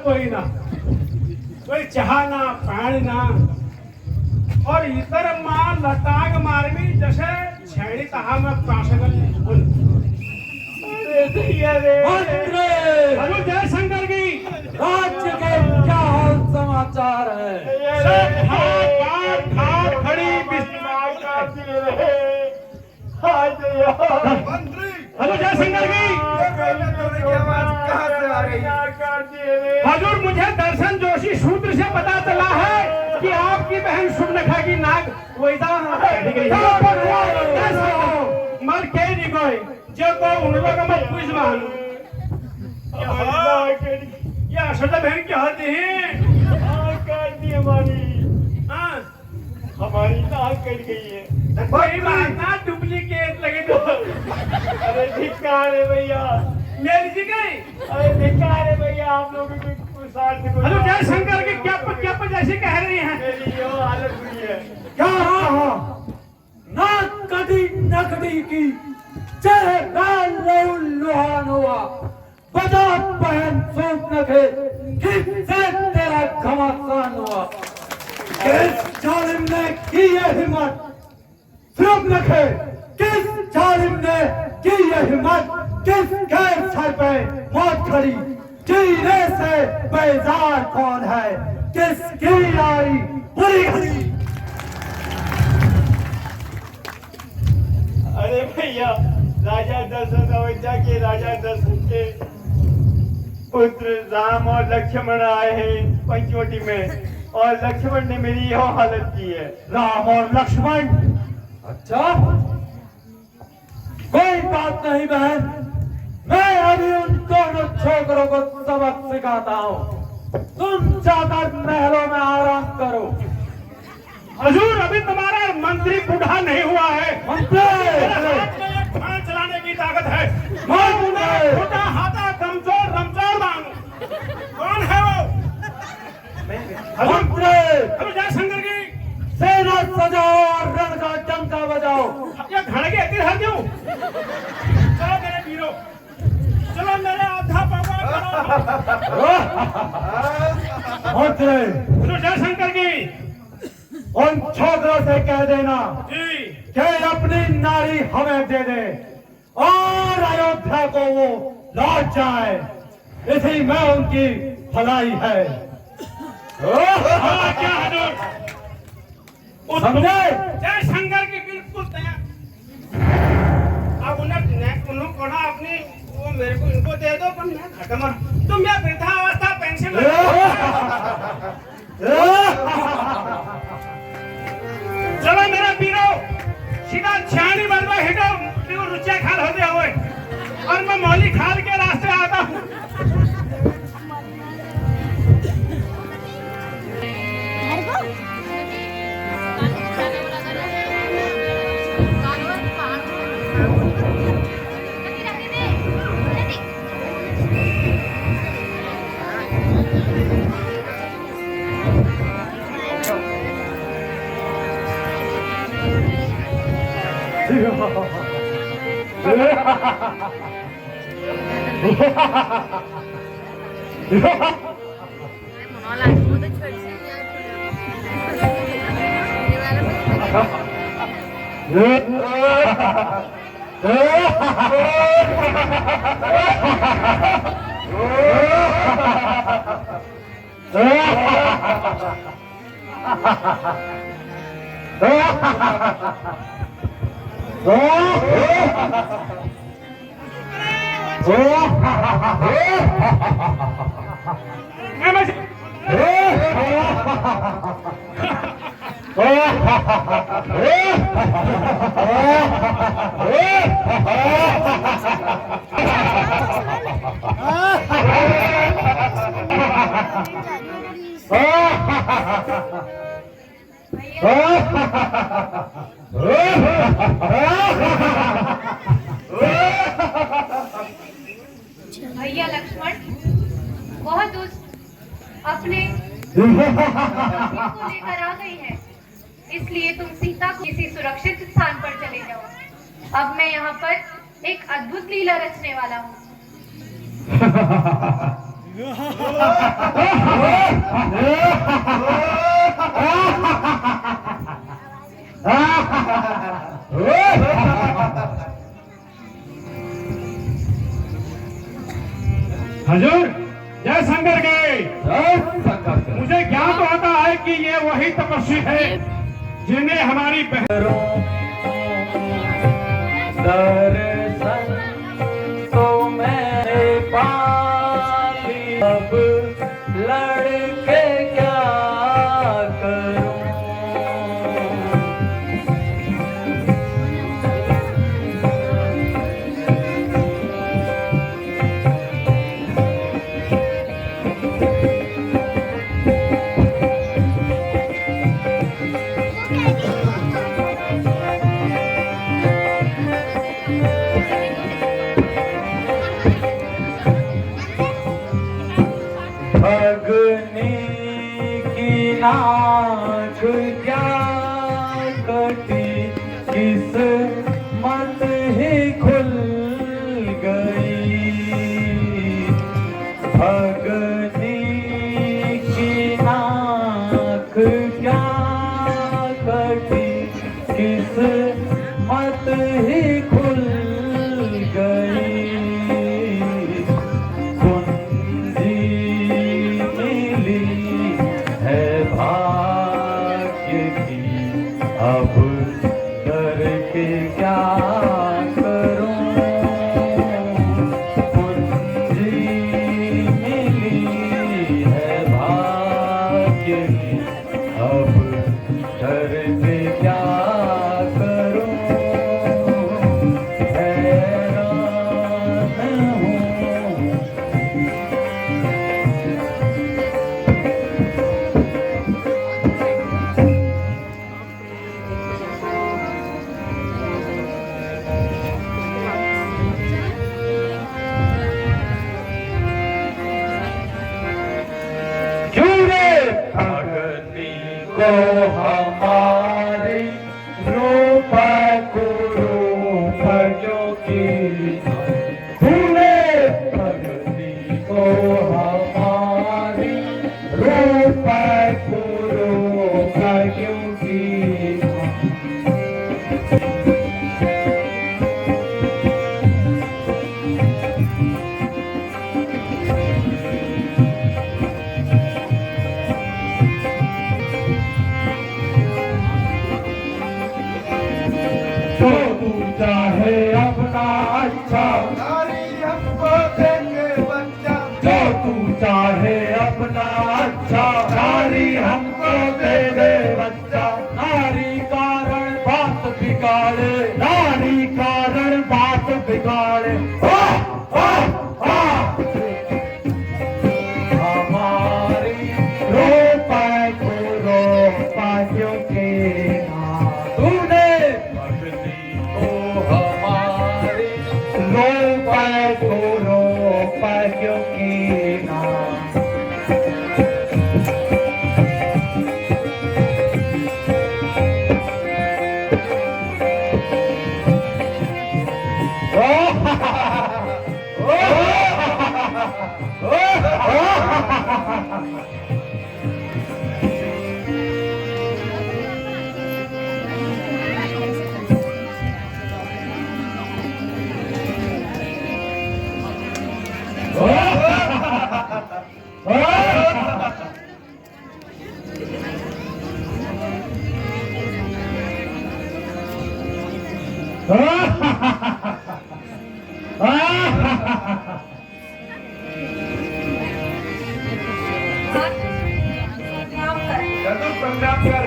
कोई ना, कोई चहाना पाणीना और इतर मां लताग मारवी जसे छेड़ी तहा में पाशगल बोल। अरे भैया रे मंत्री, हेलो जयशंकर की राज्य के क्या हाल समाचार है? सब हाथ ठाट खड़ी बिस्मार का दिल रे आज यार मंत्री हेलो जयशंकर की की आवाज कहाँ से आ रही है? हजूर, मुझे दर्शन जोशी सूत्र से पता चला है कि आपकी बहन शुभनखा की नाक वैसा मर के नहीं गए जो को उन लोगों में पूछ मान ये अशोक बहन क्या होती है? हमारी नाक कट गई है। कोई बात ना, डुप्लीकेट लगे तो अरे धिक्कार है भैया, मेरी जी गई। अरे धिक्कार है भैया, आप लोगों की साथ हेलो जयशंकर की क्या जैसे कह रही हैं? मेरी यो हालत हुई है। क्या कहा? नाक कटी नकटी की चेहरे बैल लोहान हुआ बजा बहन सूप नखे किससे तेरा घमासान हुआ? किस जालिम ने की ये हिम्मत? सूप नखे, किस जालिम ने की ये हिम्मत? किस गैर सर पे मौत खड़ी? जीने से बेजार कौन है? किसकी आई बुरी घड़ी? अरे भैया, राजा दशरथ अयोध्या के राजा दशरथ के पुत्र राम और लक्ष्मण आए हैं पंचवटी में, और लक्ष्मण ने मेरी यह हालत की है। राम और लक्ष्मण? अच्छा, कोई बात नहीं बहन, मैं अभी उन दोनों छोकरों को सबक सिखाता हूँ। तुम जाकर महलों में आराम करो। हजूर, अभी तुम्हारा मंत्री बूढ़ा नहीं हुआ है। मंत्री, मेरे हाथ में एक खान चलाने की ताकत है। छोटा हाथा कमजोर रमजोर मांग। कौन है वो? मंत्री, हेलो जयशंकर की सेना सजाओ और रण का डंका बजाओ। ये घड़के तीर हर क्यों? चलो मेरे वीरों, चलो मेरे आधा पापा। मंत्री, हेलो जयशंकर की उन छोकरों से कह देना जी कि अपनी नारी हमें दे दे और अयोध्या को वो लौट जाए, इसी में उनकी भलाई है। हाँ, क्या हजूर? समझे? जयशंकर की बिल्कुल तैयार। अब उन्हें कोना अपनी वो मेरे को इनको दे दो, पर मैं खत्म। तुम या वृद्धावस्था पेंशन चलो मेरा वीरो, सीधा छानी बलवा हिटो रुचिया खाल होते हुए, और मैं मौली खाल के रास्ते आता हूँ। भैया लक्ष्मण बहुत अपने को लेकर आ गई है, इसलिए तुम सीता को किसी सुरक्षित स्थान पर चले जाओ। अब मैं यहाँ पर एक अद्भुत लीला रचने वाला हूँ। हजूर जय शंकर गए। संघर्ष मुझे ज्ञात होता है कि ये वही तपस्वी है जिन्हें हमारी बहन दर्शन तो मैं पाली, अब लड़के क्या करूं। अग्नि की नाक क्या कटी, किस्मत ही खुल गई। अग्नि की नाक क्या कटी, किस्मत ही खुल गई। अब डर के क्या करूं, कुंजी मिली है भाग्य की। अब डर के क्या करूं, हैरान हूं। अग्नि को हमारे रूप को रूप जो की, तूने अग्नि को हमारे रूप को रूप क्यों की। जो तू चाहे अपना अच्छा, नारी हमको देंगे बच्चा। जो तू चाहे अपना अच्छा, नारी हमको दे दे बच्चा। नारी कारण बात बिगाड़े, नारी कारण बात बिगाड़े। हमारी रोपा को रोपा क्योंकि तूने हमारी रोपा को रोपा क्योंकि ना। जरूर संग्राम कर।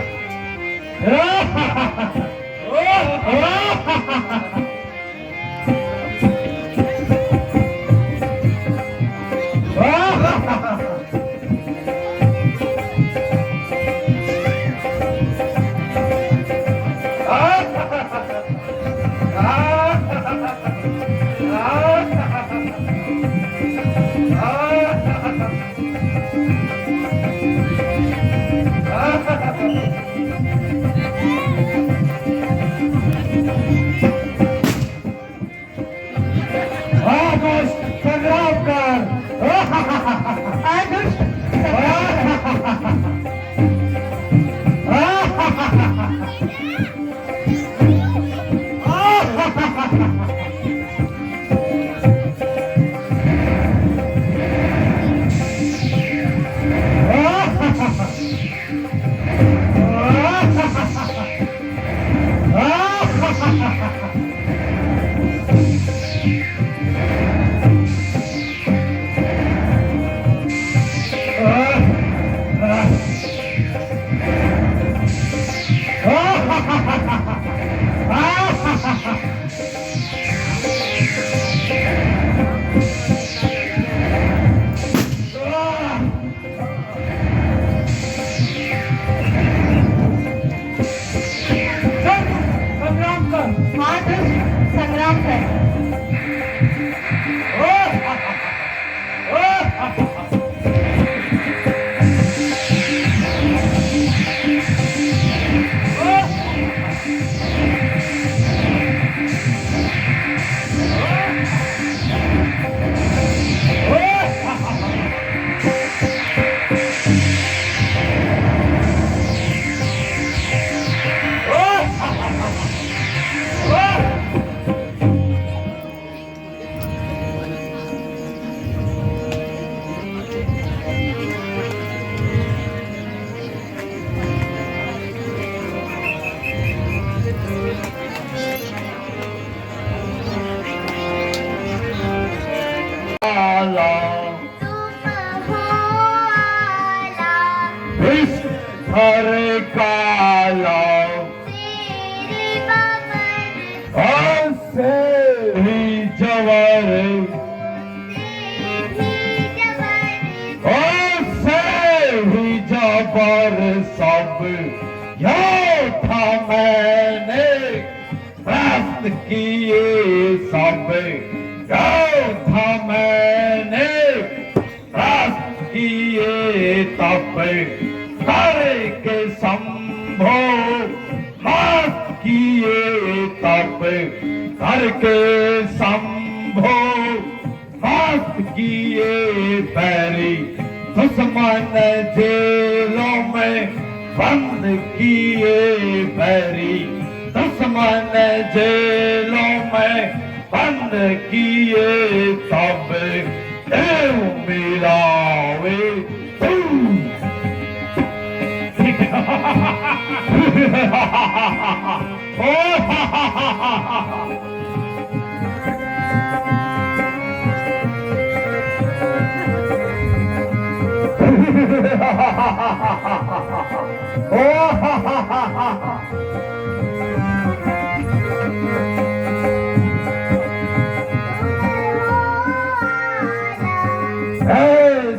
आला घर काला से ही जवर से ही जबर सब यो था मैंने प्राप्त किए सब यो था मैंने प्राप्त किए तब करके संभो माफ किए तब करके संभो माफ किए बैरी दुश्मन जेलों में बंद किए बैरी दुश्मन जेलों में बंद किए तब देव मिलावे तू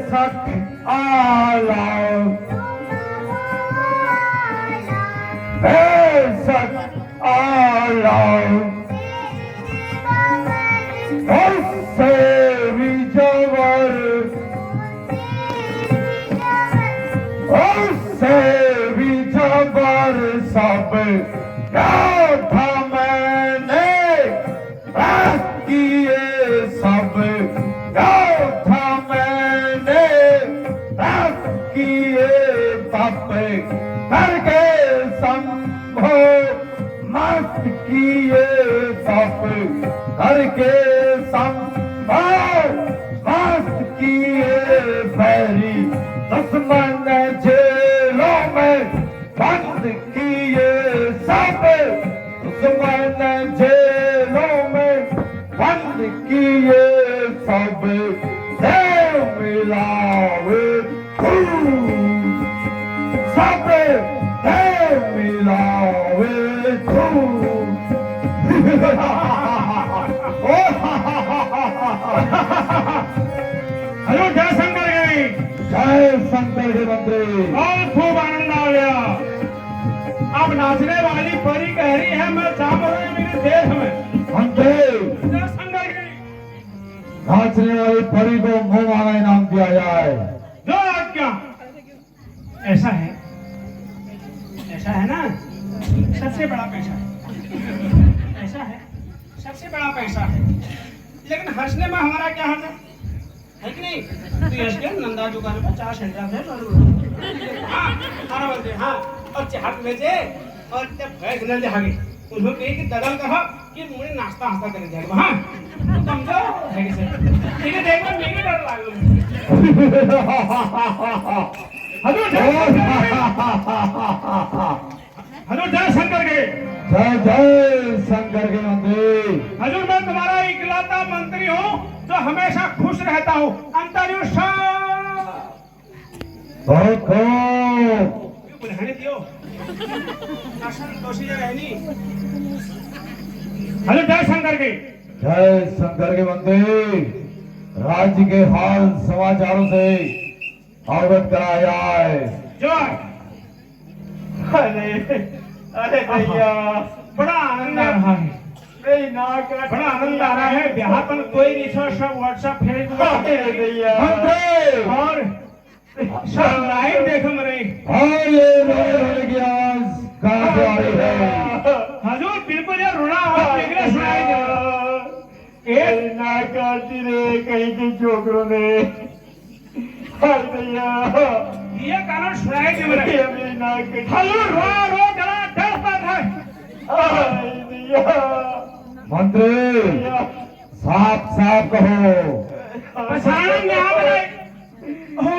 सख आला सख आला उससे भी जवर उससे भी जबर सब क्या था मैंने प्राप्त किए सब क्या था मैंने प्राप्त किए तब करके संभो मत किए तब करके संभो मत किए बैरी दुश्मन जेलों में बंद किए सब दुश्मन जेलों में बंद किए सब देव मिलावे सब देव मिलावे हेलो जय शंकर गई जय शंकर के मंत्री बहुत खूब आनंद आ गया। अब नाचने वाली परी कह रही है मैं जाऊँ मेरे देश में। मंत्री जय शंकर गई नाचने वाली परी को मुंह मांगा इनाम दिया जाए। जो आज्ञा। ऐसा है ना सबसे बड़ा पैसा है। ऐसा है सबसे बड़ा पैसा है। लेकिन हंसने में हमारा क्या हाथ है कि नहीं? तो यश के नंदा दुकान में 4 सेंटर है जरूर। हाँ खाना बनते हाँ और चाट बेचे और जब भैंस न जहागे उन्होंने कही कि ददल कहा कि मुझे नाश्ता हास्ता कर जाएगा हाँ समझो है कि सर ठीक है देखो मेरे डर लागू हजूर जय शंकर के जय जय शंकर के मंत्री। हजूर मैं तुम्हारा इकलौता मंत्री हूँ जो हमेशा खुश रहता हूँ अंतरियो बहुत खूब बुलाने दियो दोषी रहनी। हजूर जय शंकर के जय शंकर के मंत्री। राज्य के हाल समाचारों से अवगत कराया जाए। जय अरे अरे भैया बड़ा आनंद आ रहा है। मेरी नाक बड़ा आनंद आ रहा है। बिहार पर कोई नहीं सो सब व्हाट्सएप फेसबुक अरे भैया मंत्री और सब लाइव देखो मरे। और ये रोने की आवाज कहाँ से आ रही है? हजूर बिल्कुल ये रोना आवाज निकले सुनाई दे रहा। एक नाक काटी रे कहीं के छोकरों ने। अरे भैया ये कानून सुनाई दे मरे। मेरी नाक हजूर रो रो जरा डर बात है। भैया मंत्री साफ साफ कहो। पछाड़ में आ रहे हो।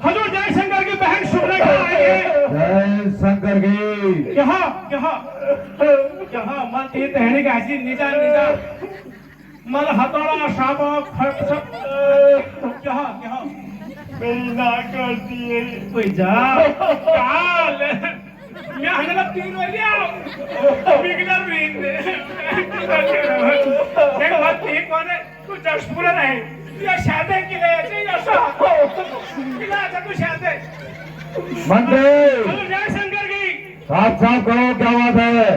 हजूर जय शंकर की बहन शुभलेखा आई है। जय शंकर की यहाँ यहाँ यहाँ मत ये कहने का ऐसी निजा निजा मल हथौड़ा शाबक फट सब क्या क्या मेरी नाक करती है। कोई जा काल मैं हनला 3 वाली बिगनर भी एक बात ठीक होने तू जशपुरा नहीं या शादे के लिए ऐसे या किला अच्छा तू शादे मंत्री हेलो जय शंकर की साफ साफ करो क्या बात है।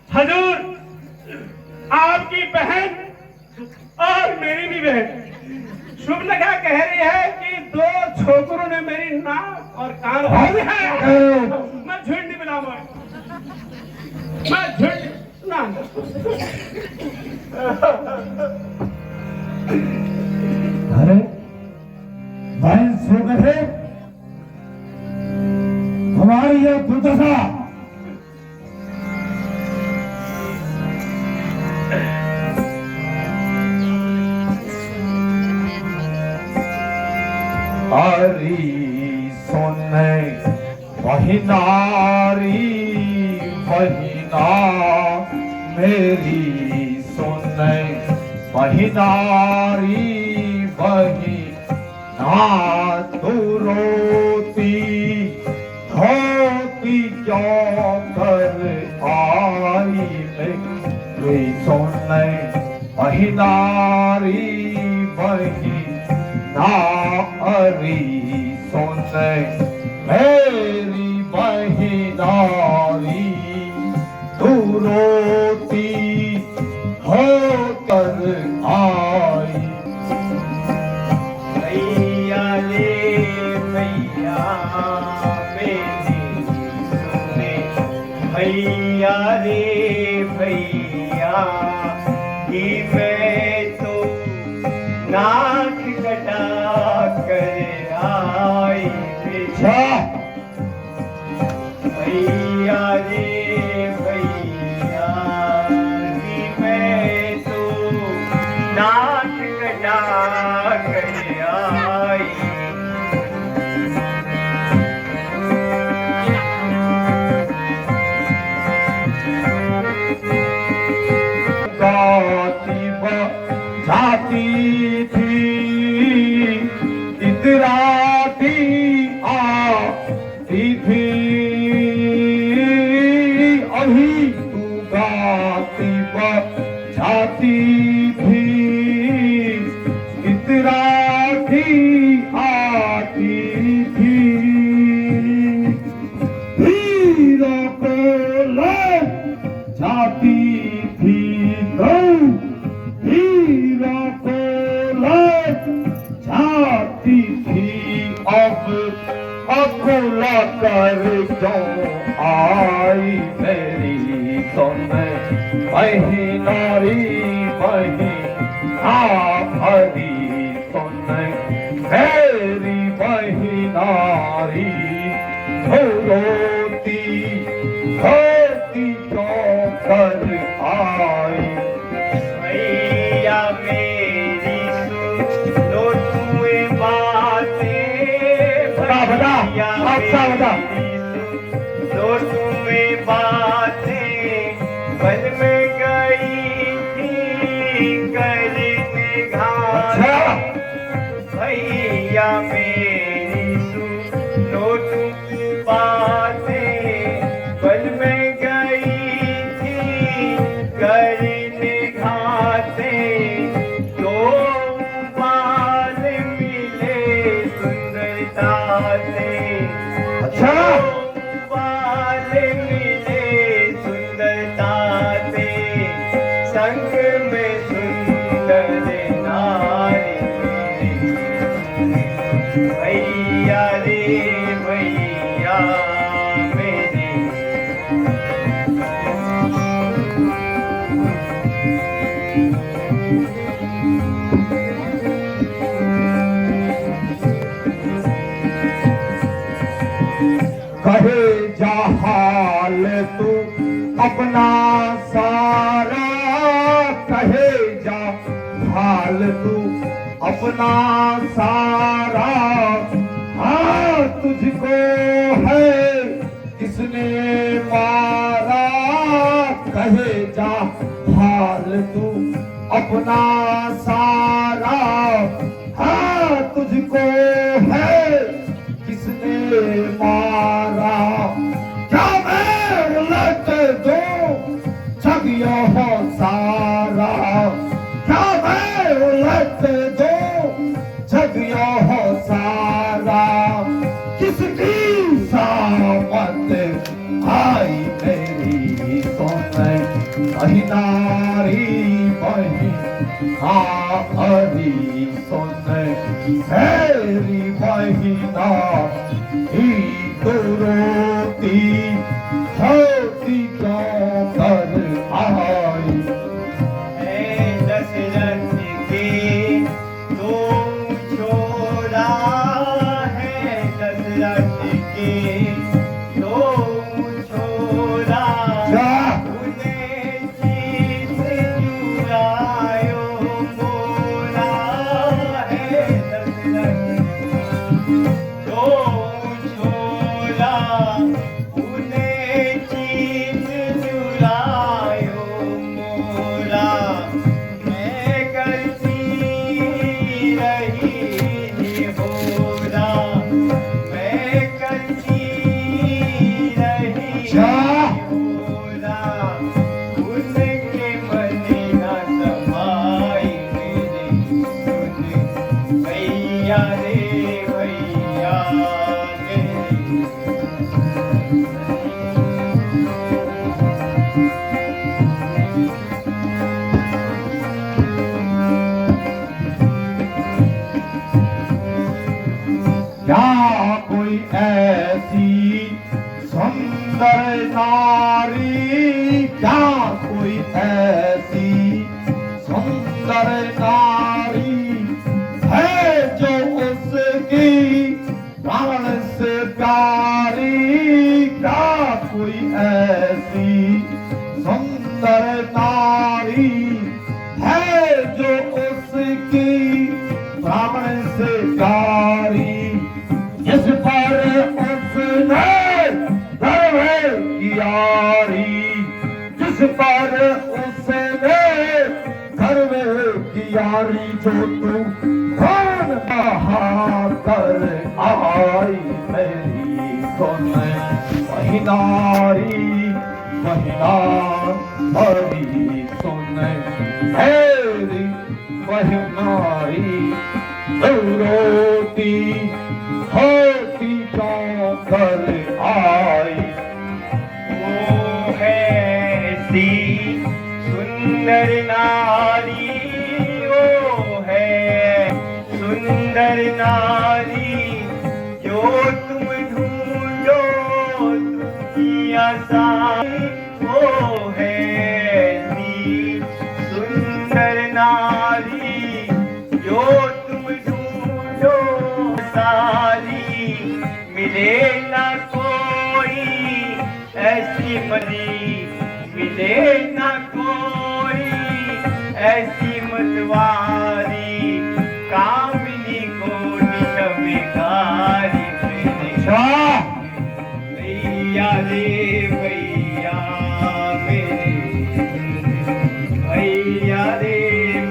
हजूर आपकी बहन और मेरी भी बहन शुभलखा कह रही है कि 2 छोकरों ने मेरी नाक और कान खोले हैं। मैं झूठ नहीं बनाऊंगा, मैं झूठ ना अरे बहन सो गए थे हमारी यह दुर्दशा। हरी सोने वही नारी वही ना मेरी सोने वही नारी वही ना तू रोती धोती क्यों कर आई मेरी सोने वही नारी वही नारी सोने मेरी बहिनारी तू रोती होकर आई। भैया रे भैया मेरी सुने भैया रे भैया कि मैं तो नाक कटा कर आई भैया रे भैया कि मैं तो नाक कटा कर आई। गाती जाती थी इतराती आती थी अभी तू गाती जाती थी इतराती आती थी हीरों को ले जाती थी हीरों को ले जाती थी अब अकोला कर क्यों आई मेरी सोने वही नारी वही हरी सोने मेरी वही नारी रोती होती क्यों कर आई। भैया मेरी सुनो तुम्हें बातें बता अच्छा बता सुनो तुम्हें बातें बन में गई थी करने घाट भैया मेरी सुनो तुम बातें बन में गई थी करने घाटे तो बाल मिले सुंदरता से अच्छा बाल मिले सुंदरता से संग में सुंदर नारी भैया रे भैया मेरी कहे जा हाल तू अपना सारा कहे जा हाल तू अपना सारा हाँ तुझको है किसने मारा कहे जा हाल तू अपना सारा हाँ तुझको है किसने मारा। क्या मैं उलट दूं जग यह सारा, क्या मैं उलट दूं जग यह सारा। किसकी सामत आई मेरी सोने वही नारी वही हाँ हरी सोने मेरी वही नारी तो रोती होती क्यों कर आई। दशरथ की तुम छोड़ा है, दशरथ की तुम छोड़ा। उन्हें चीज चुरायो मोरा है, दशरथ तुम छोड़ा। उन्हें चीज चुरायो मोरा। मैं करती रही निहोरा, मैं करती रही निहोरा। उनके मन न समाई मेरी सुन भैया रे भैया मेरी। क्या कोई ऐसी सुंदर नारी, क्या कोई ऐसी सुंदर नारी है जो उसकी प्राण से प्यारी। क्या कोई ऐसी सुंदर नारी है जो उसकी प्राण से प्यारी। जिस पर उसने गर्व की यारी, जिस पर उसने गर्व की यारी। जो तू कौन बहा कर आई मेरी सोने वही नारी वही नारी सोने मेरी वही नारी। रोती होती क्यों कर आई। वो है ऐसी सुंदर नारी, वो है सुंदर नारी। जो तुम ढूंढो तुमकी आसानी, वो है ऐसी सुंदर नारी। जो तुम ढूंढो सारी, मिले ना कोई ऐसी मरी, मिले ना कोई ऐसी मतवारी। कामिनी को निकबिकारी भैया रे भैया मेरे, भैया रे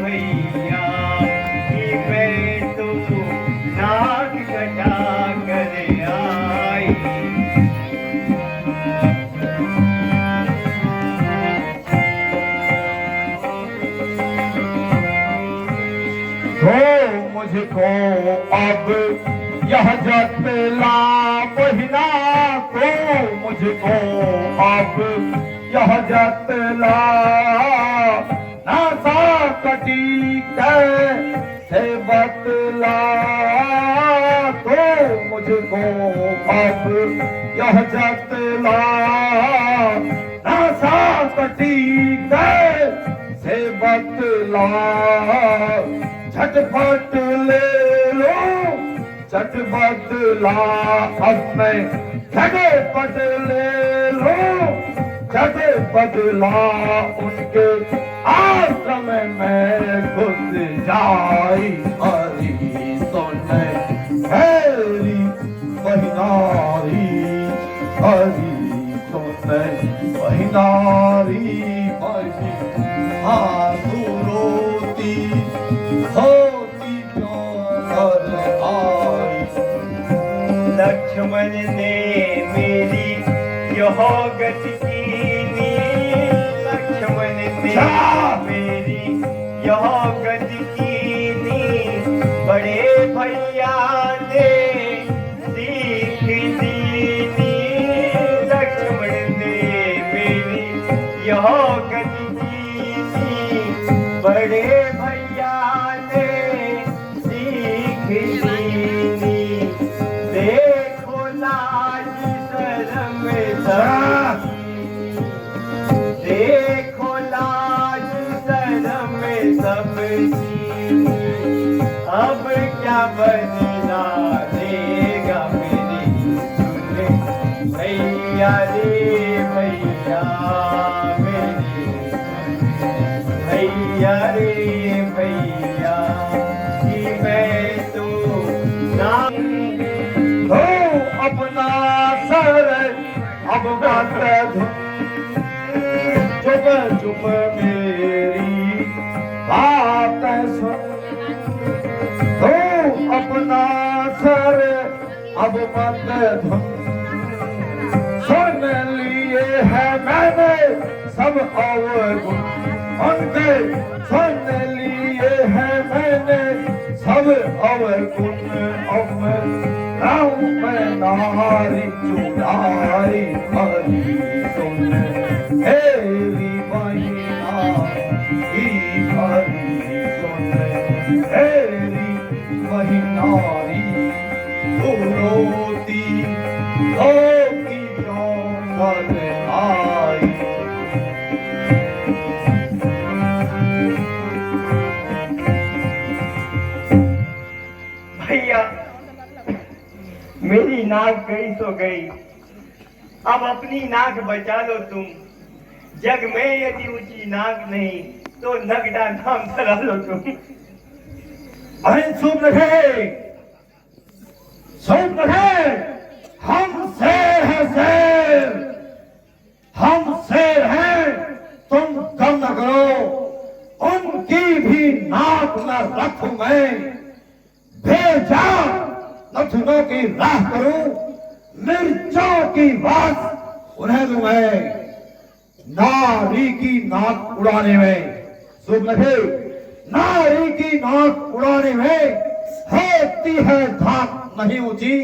भैया कि मैं तो नाक कटा कर आई। तो मुझको अब यह जतला महीना, तो मुझको अब यह जतला। नासा कटी कैसे बतला, तो मुझको अब यह जतला। नासा कटी कैसे बतला। झटपट ले लो झट बदला, अब मैं झटपट ले लो झट बदला। उनके आश्रम में घुस जाई हरी सोने मेरी वही नारी। हरी सोने वही नारी वही हाँ तू रोती लक्ष्मण ने मेरी यह गति कीनी, लक्ष्मण ने मेरी यह गति कीनी, बड़े भैया ने सीख दीनी, लक्ष्मण ने मेरी यह गति कीनी, बड़े भैया ने सीख दीनी, देखो लाज शर्म सबकी, देखो लाज शर्म सबकी, अब क्या बदला देगा मेरी सुन भैया रे भैया, मेरी भैया रे भैया, कि मैं तो नाम हो अपना सर अब मत धुन, चुप चुप मेरी बात सुन, हो अपना सर अब मत धुन, सुन लिए है मैंने सब अवगुण उनके, सुन लिए है मैंने सब अवगुण, अब राम में नारी चुराई हरी सुन, हेरी महीना की हरी सुन, हेरी महीनारी रोती रोती चौंगल आई। भैया मेरी नाक गई सो गई, अब अपनी नाक बचा लो तुम, जग में यदि ऊंची नाक नहीं तो नगड़ा नाम चला लो तुम। अरे सुन रहे हम शेर हैं शेर, हम शेर हैं, तुम कम न करो, उनकी भी नाक में रखूं मैं, भेजा नथुनों की राह करूं, मिर्चों की बात उन्हें दूं मैं, नारी की नाक उड़ाने में, सुन रहे नारी की नाक उड़ाने में होती है धाक नहीं ऊंची,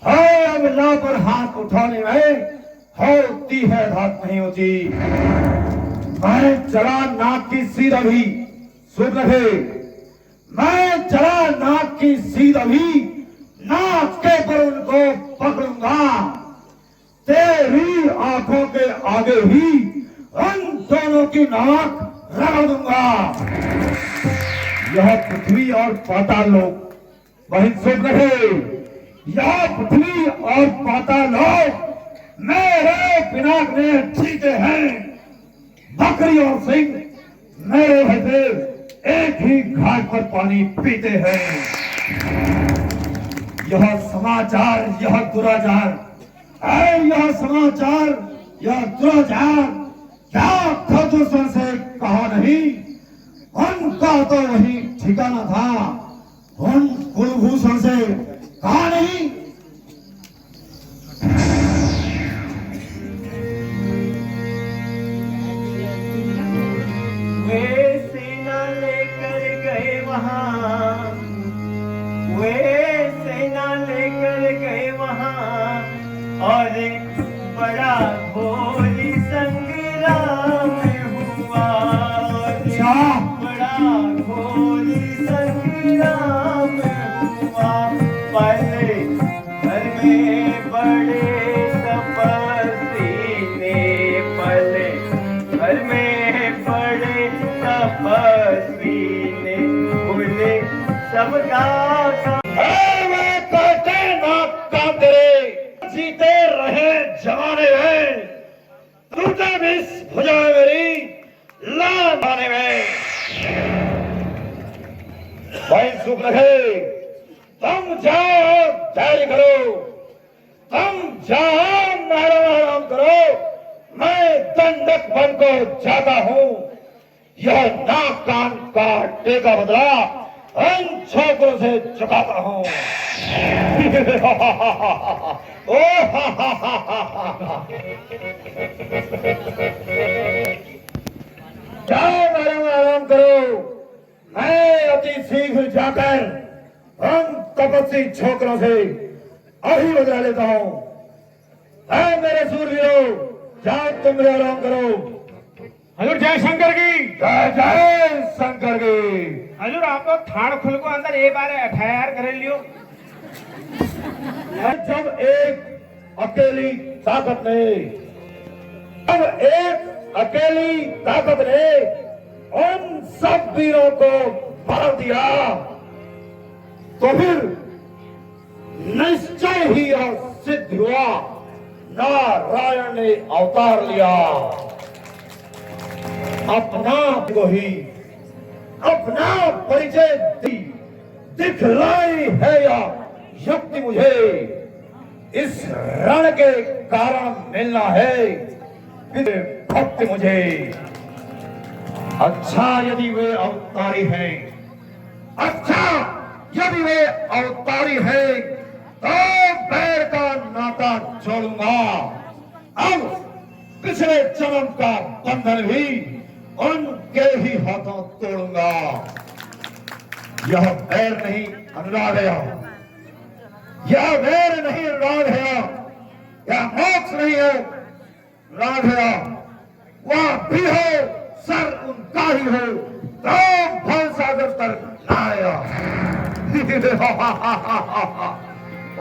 है अबला पर हाथ उठाने में होती है धाक नहीं ऊंची। मैं चला नाक की सीधा भी, सुन रहे मैं चला नाक की सीधा भी, नाक के पर उनको पकड़ूंगा, तेरी आंखों के आगे ही उन दोनों की नाक रगड़ दूंगा। यह पृथ्वी और पाताल लोक, वही सुन रहे, यह पृथ्वी और पाताल लोक मेरे बिना ने जीते हैं, बकरी और सिंह मेरे भैसे एक ही घाट पर पानी पीते हैं। यह समाचार यह दुराचार, यह समाचार यह दुराचार क्या खदूसों से कहा नहीं, उनका तो वही ठिकाना था, उन कुलभूषण से कहा नहीं। वे सेना लेकर गए वहां, वे सेना लेकर गए वहां, और बड़ा घोरी संग्राम हुआ, बड़ा घोरी संग्राम हुआ, पहले घर में बड़े तपस्वी ने, पहले घर में बड़े तपस्वी ने, बोले सबका जीते रहे जमाने में, टूटे भी भुजाएं मेरी लाने में। भाई सुख रहे, तुम जाओ धैर्य करो, तुम जाओ आराम करो, मैं दंडक बन को जाता हूँ। यह नाक कान का टेका बदला इन छोकरों से चुकाता हूँ। ओ जाओ मैडम, आराम करो। मैं अति शीघ्र जाकर उन तपस्वी छोकरों से अभी बदला लेता हूँ। मेरे सूरवीरों, जाओ तुम भी आराम करो। हजूर जय शंकर की। जय जय शंकर की। हजूर आप तो थाड़ खुल को अंदर एक बार एफआईआर कर लियो। जब एक अकेली ताकत ने, जब एक अकेली ताकत ने उन सब वीरों को मार दिया, तो फिर निश्चय ही यह सिद्ध हुआ, नारायण ने अवतार लिया। अपना को ही अपना परिचय दिखलाई है या युक्ति मुझे इस रण के कारण मिलना है, भक्ति मुझे। अच्छा यदि वे अवतारी हैं, अच्छा यदि वे अवतारी हैं, तो पैर का नाता छोड़ूंगा। अब पिछले जन्म का बंधन भी उनके ही हाथों तोड़ूंगा। यह बैर नहीं अनुराग है, यह बैर नहीं अनुराग है, यह मोक्ष नहीं है राग है। वह भी हो, सर उनका ही हो, तो भव सागर तक आया। ओ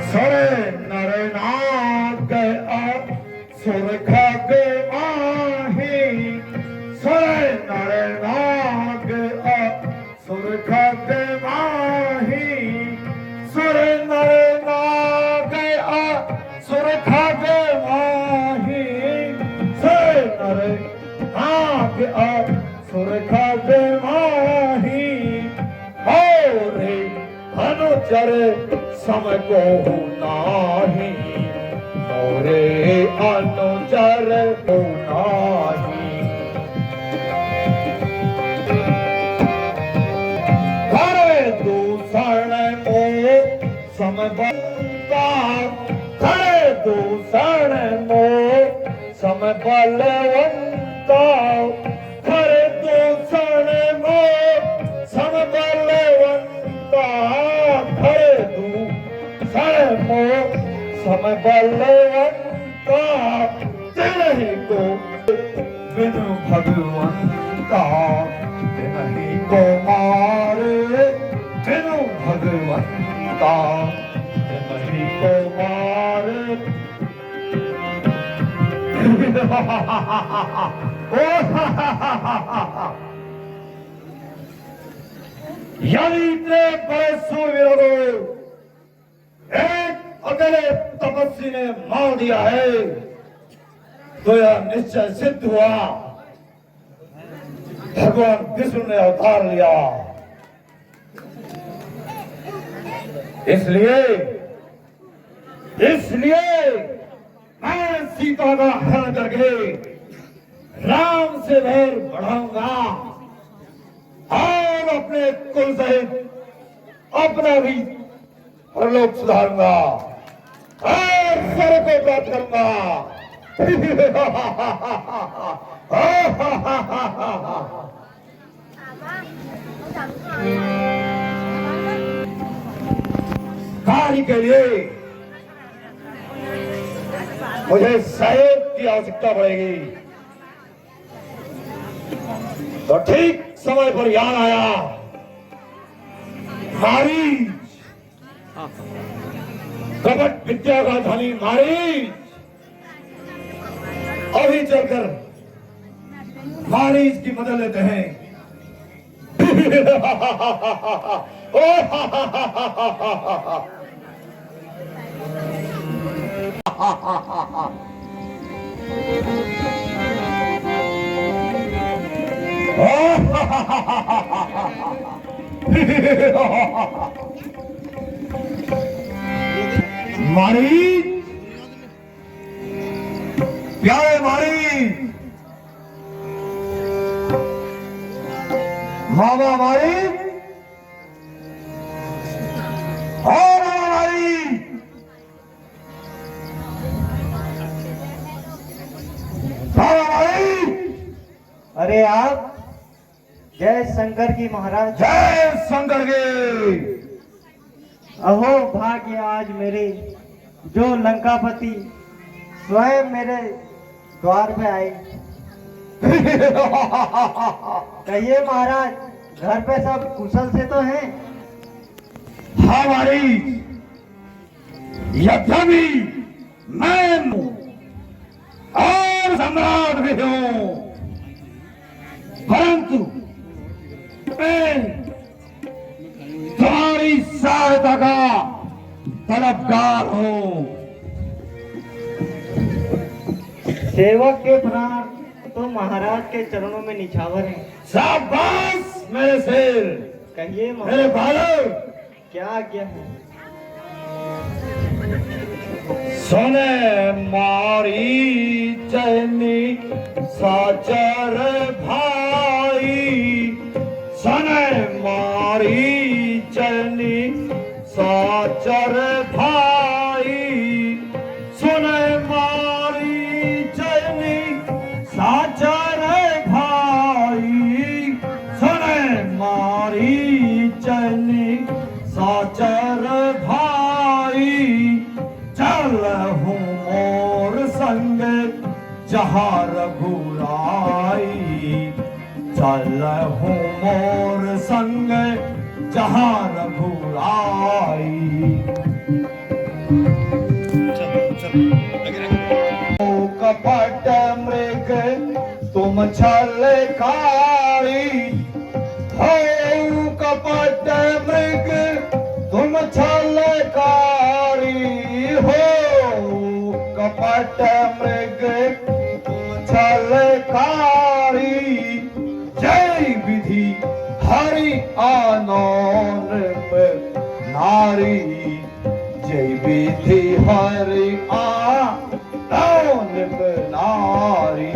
सोरे नरे नाग सुर खाग माही, सोरे नरे नाग सुर खाग माही, सोरे नरे नाग सुर खाग माही, सोरे नरे नाग सुर खाग माही। मोरे अनुचर सम को नाही, मोरे अनुचर को नाही। करे दूषण मो समबलवंता, करे दूषण मो समबलवंता, करे दूषण मो समबलवंता, करे दूषण मो समबलवंता। तिन्हीं को बिनु भगवंता, तिन्हीं को मारे बिनु भगवंता, तिन्हीं को मारे। यदि इतने बड़े सूरवीरों को एक अकेले तपस्वी ने मार दिया है, तो यह निश्चय सिद्ध हुआ, भगवान विष्णु ने अवतार लिया। इसलिए मैं सीता का हरण करके राम से बैर बढ़ाऊंगा और अपने कुल सहित अपना भी परलोक सुधारूंगा और स्वर्ग को प्राप्त करूंगा। कार्य के लिए मुझे सहयोग की आवश्यकता पड़ेगी। तो ठीक समय पर याद आया, मारीच, कपट विद्या का धनी मारीच, अभी चलकर मारीच की मदद लेते हैं। मारी प्यारे मारी मामा मारी और मारी मामा मारी। अरे आप जय शंकर की महाराज। जय शंकर की। अहो भाग्य आज मेरे जो लंकापति स्वयं मेरे द्वार पे आए। कहिए महाराज घर पे सब कुशल से तो हैं? हमारी यद्यपि मैं और सम्राट भी हूं, परंतु मैं तुम्हारी सहायता का तलबगार हूं। सेवक के प्राण तो महाराज के चरणों में निछावर हैं। शाबाश मेरे शेर। कहिए मेरे महाराज बालक क्या आज्ञा है? सुने मारी चैनी साचर भाई, सुने मारी चैनी साचर भाई, सुने मारी चैनी साचर भाई, सुने मारी चैनी साचर भाई। चल हूँ मोर संग जहाँ रघुराई, चल हूँ मोर संग जहाँ रघुराई। ओ कपट मृग तुम छलकारी, हो कपट मृग तुम छलकारी, हो कपट मृग तुम छलकारी। जय विधि हरि आनौन नारी, जय विधि हरि आनौन नारी,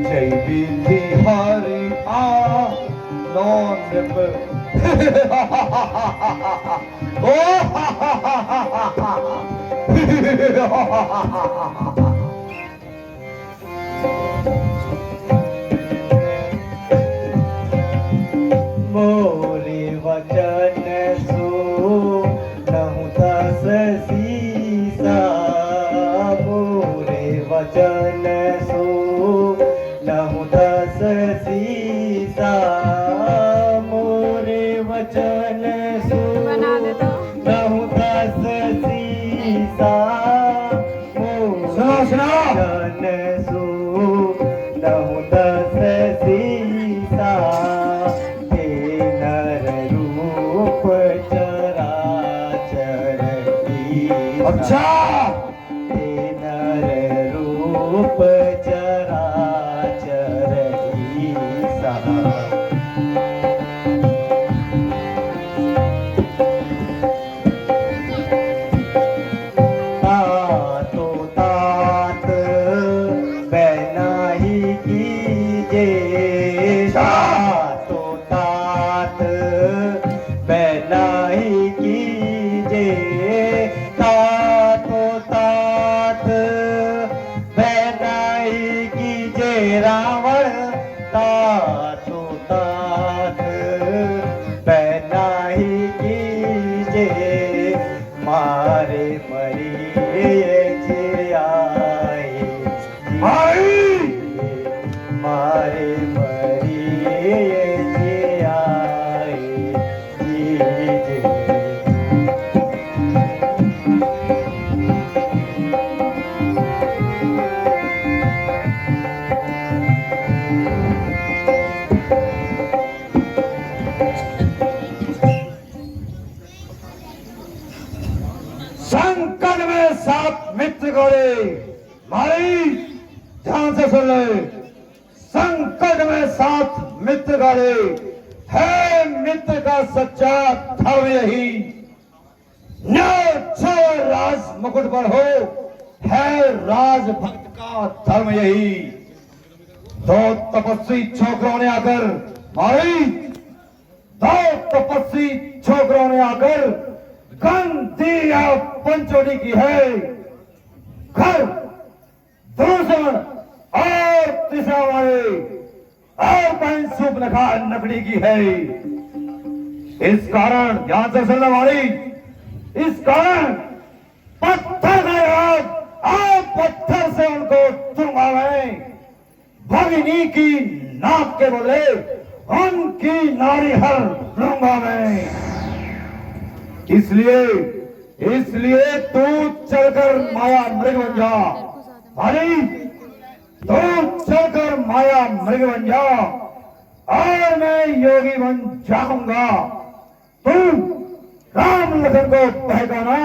जय विधि हरि आनौन। मोरे वचन सुनहुँ दस सीसा, मोरे वचन सुनहुँ दस सीसा, मोरे वचन सुनहुँ दस सीसा, सुनो सुनो। वचन सुनहुँ दस सीसा। हे नर रूप चराचर ईसा, अच्छा हे नर रूप चराचर ईसा। तातो तात बैनाही कीजे, तातो तात बैनाही कीजे, तातो तात बैनाही कीजे रावण, तातो तात बैनाही कीजे। मारे मरिए जे आए, भाई मारे मरिए जे आए जी जे। संकट में सात मित्र गौरे। भाई ध्यान से सुन ले। संकट में सात मित्र गौरे है, मित्र का सच्चा धर्म यही। न्याय चाहे राज मुकुट पर हो, है राजभक्त का धर्म यही। दो तपस्वी छोकरों ने आकर मारी, दो तपस्वी छोकरों ने आकर गंदी पंचोटी की है। घर दूषण और तीसरा वाले और पंचुप नखा नकड़ी की है। इस कारण ध्यान से सुनने वाली, इस कारण पत्थर का हाथ आप पत्थर से उनको तुड़वाएं। भगिनी की नाक के बदले उनकी नारी हर लूंगा मैं। इसलिए तू चलकर माया मृग बन जा। अरे तू चलकर माया मृग बन जा और मैं योगी बन जाऊंगा। तू राम लखन को पहचाना,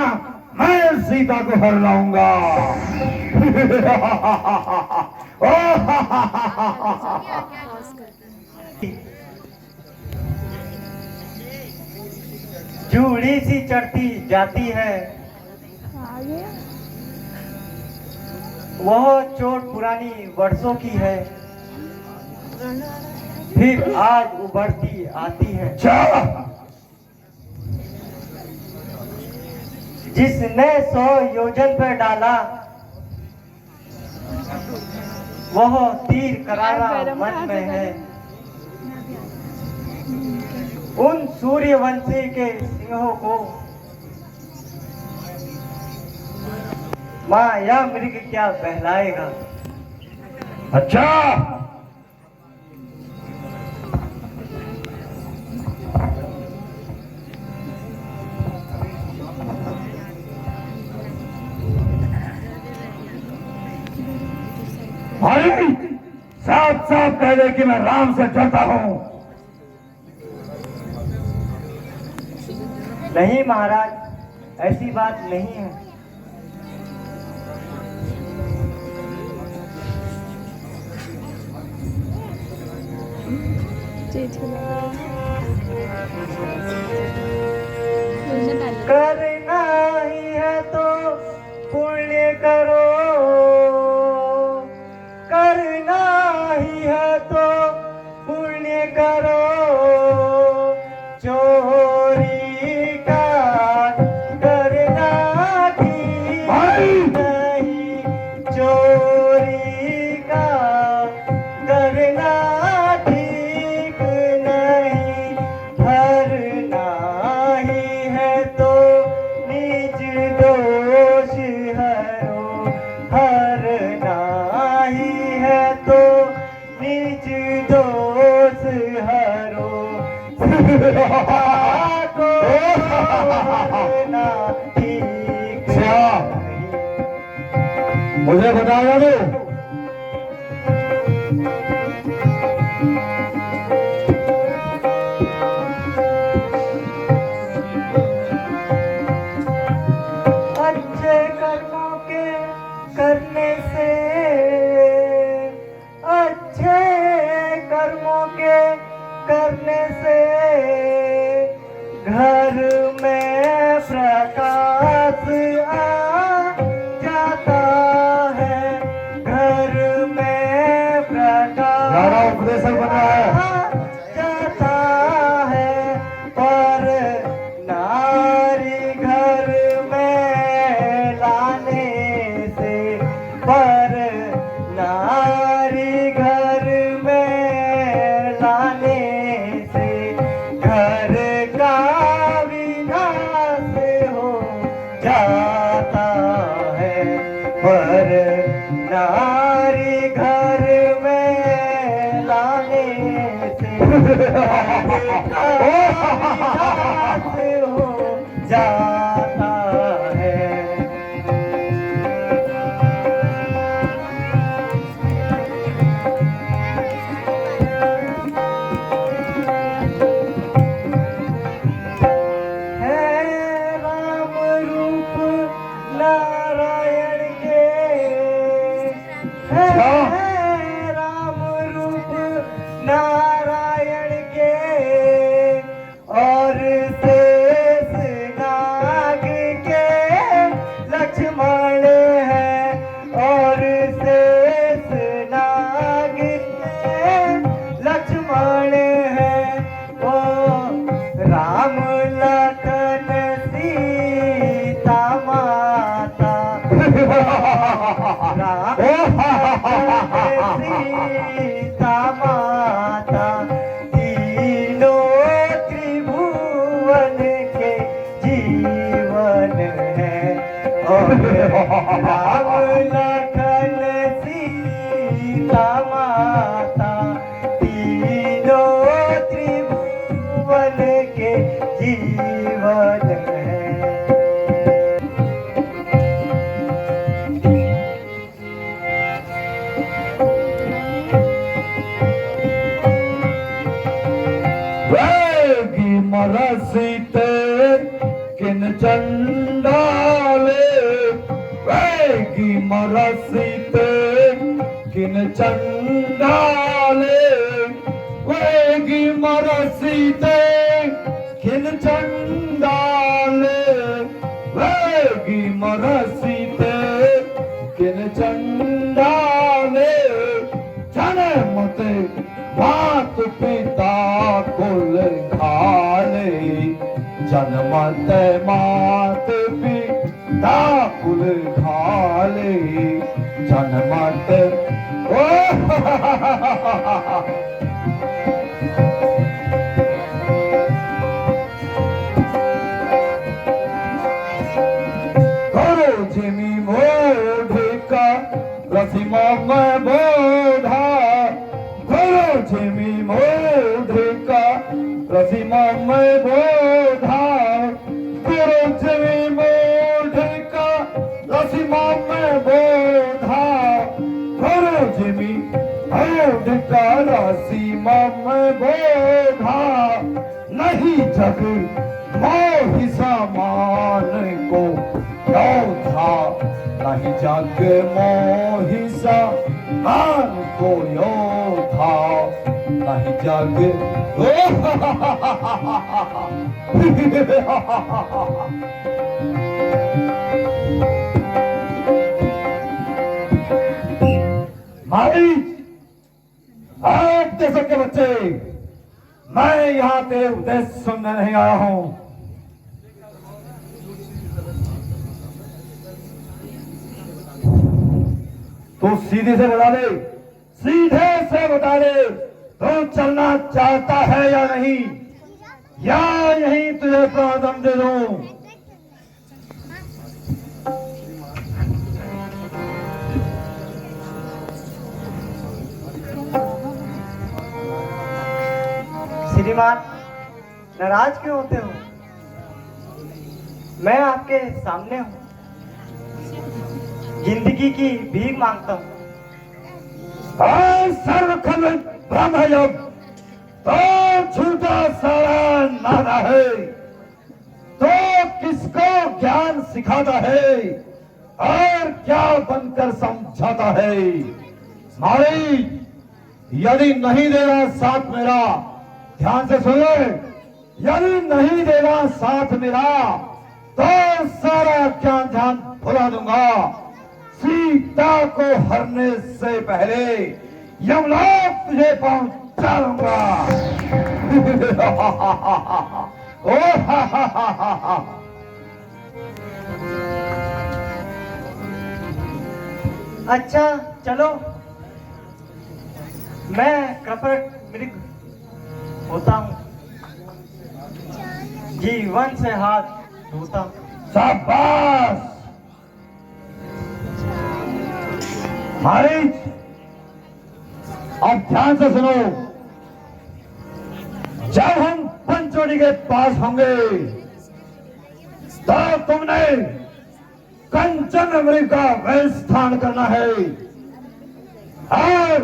मैं सीता को हर लाऊंगा। जूड़ी सी चढ़ती जाती है, वह चोट पुरानी वर्षों की है, फिर आज उभरती आती है। जिसने 100 योजन पर डाला, वह तीर करारा मन में है। उन सूर्यवंशी के सिंहों को माया मृग क्या बहलाएगा। अच्छा, भाई साफ साफ कह दे कि मैं राम से डरता हूं। नहीं महाराज, ऐसी बात नहीं है। करना ही है तो पुण्य करो, करना ही है तो पुण्य करो। चोरी का करना ठीक नहीं, चोरी का करना ठीक नहीं। हरना ही है तो निज दोष हरो, हरना ही है तो निज दोष हरो। मुझे बताया दो, अच्छे कर्मों के करने से, अच्छे कर्मों के करने से घर में प्रकाश आ जाता है, घर में प्रकाश उपदेशक बना है। जाता है। पर नारी घर में लाने से, पर नारी घर में लाने से घर का विनाश हो जाता है। पर नारी घर में लाने से घर का विनाश हो जाता है। है राम रूप नारायण के, है राम रूप नारायण के, और शेष नाग के राम लखन सीता माता तीनों त्रिभुवन के जीवन है। वेगी मरसीते किन चंडाले, वेगी मरसीते किन चंडाले, वेगी मरसीते किन चंडाले, वेगी मरसीते किन चंडाले, जाने मते मात पिता कुल खाले, जन्मत मात पिता कुल खाले, जन्मत ओ करो जिमी मोढ़िका रसिमा में बोधा, करो जिमी मोढ़िका रसिमा में बोधा, करो जिमी मोढ़िका रसिमा में बोधा, करो जिमी मोढ़िका रसिमा में बोधा, नहीं जग मोहि समान को योधा, नहीं जग मोहि समान को योधा, नहीं जग भाई आप देशों के बच्चे, मैं यहाँ पे उद्देश्य सुनने नहीं आया हूँ। तो सीधे से बता दे, सीधे से बता दे, तू चलना चाहता है या नहीं, या यहीं तुझे प्राणदंड दे दूं। श्रीमान, नाराज क्यों होते हो? मैं आपके सामने हूँ, जिंदगी की भीख मांगता हूँ। सर्वखंड ब्रह्मयोग तो झूठा सारा नारा है, तो किसको ज्ञान सिखाता है और क्या बनकर समझाता है। मारी यदि नहीं देगा साथ मेरा, ध्यान से सुन ले, यदि नहीं देगा साथ मेरा तो सारा ज्ञान ध्यान भुला दूंगा। सीता को हरने से पहले यमलोक तुझे पहुंचा दूंगा। ओ अच्छा चलो, मैं कपट मृग होता हूँ, जीवन से हाथ धोता हूँ। शाबाश मारिच, अब ध्यान से सुनो। जब हम पंचवटी के पास होंगे तो तुमने कंचन मृग का वेशस्थान करना है और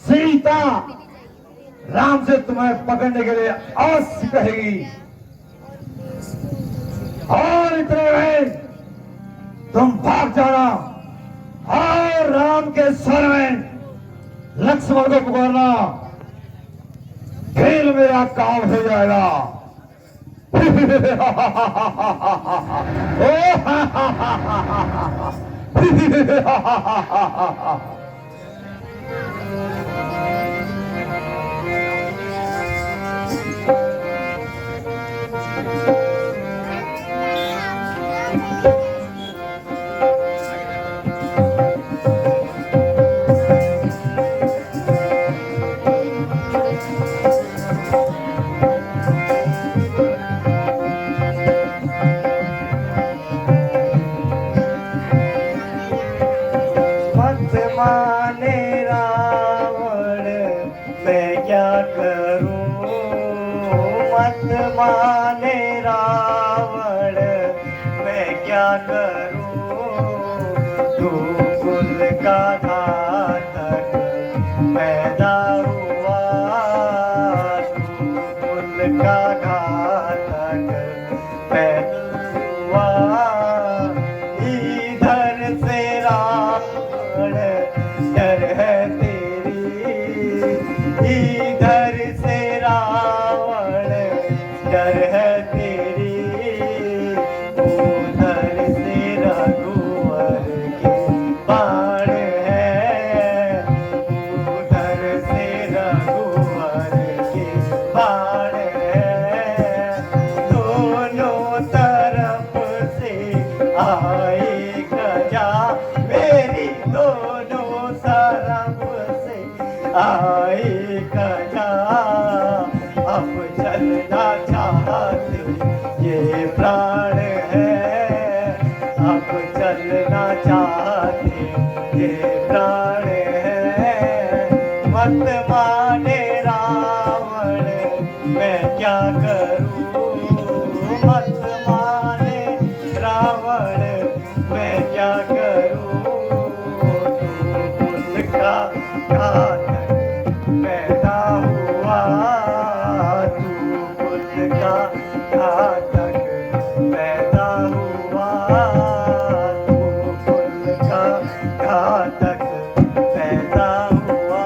सीता राम से तुम्हें पकड़ने के लिए अवश्य कहेगी। और इतने में तुम भाग जाना और राम के स्वर में लक्ष्मण को पुकारना, फिर मेरा काम हो जाएगा। करूं मत माने रावण मैं क्या करूं तू कुल का घातक पैदा हुआ तू कुल का घातक पैदा हुआ इधर से रावण डर है तेरी इधर से रावण डर है तेरी उधर से रघुवर के बाण है उधर से रघुवर के बाण है दोनों तरफ से आए गजा मेरी दोनों तरफ से आए गजा अब चलना चाहते ये प्राण है अब चलना चाहते ये प्राण है मत माने रावण मैं क्या करूं मत माने रावण मैं क्या करूं तू उनका घातक पैदा हुआ तू उनका घातक पैदा हुआ तू उनका घातक पैदा हुआ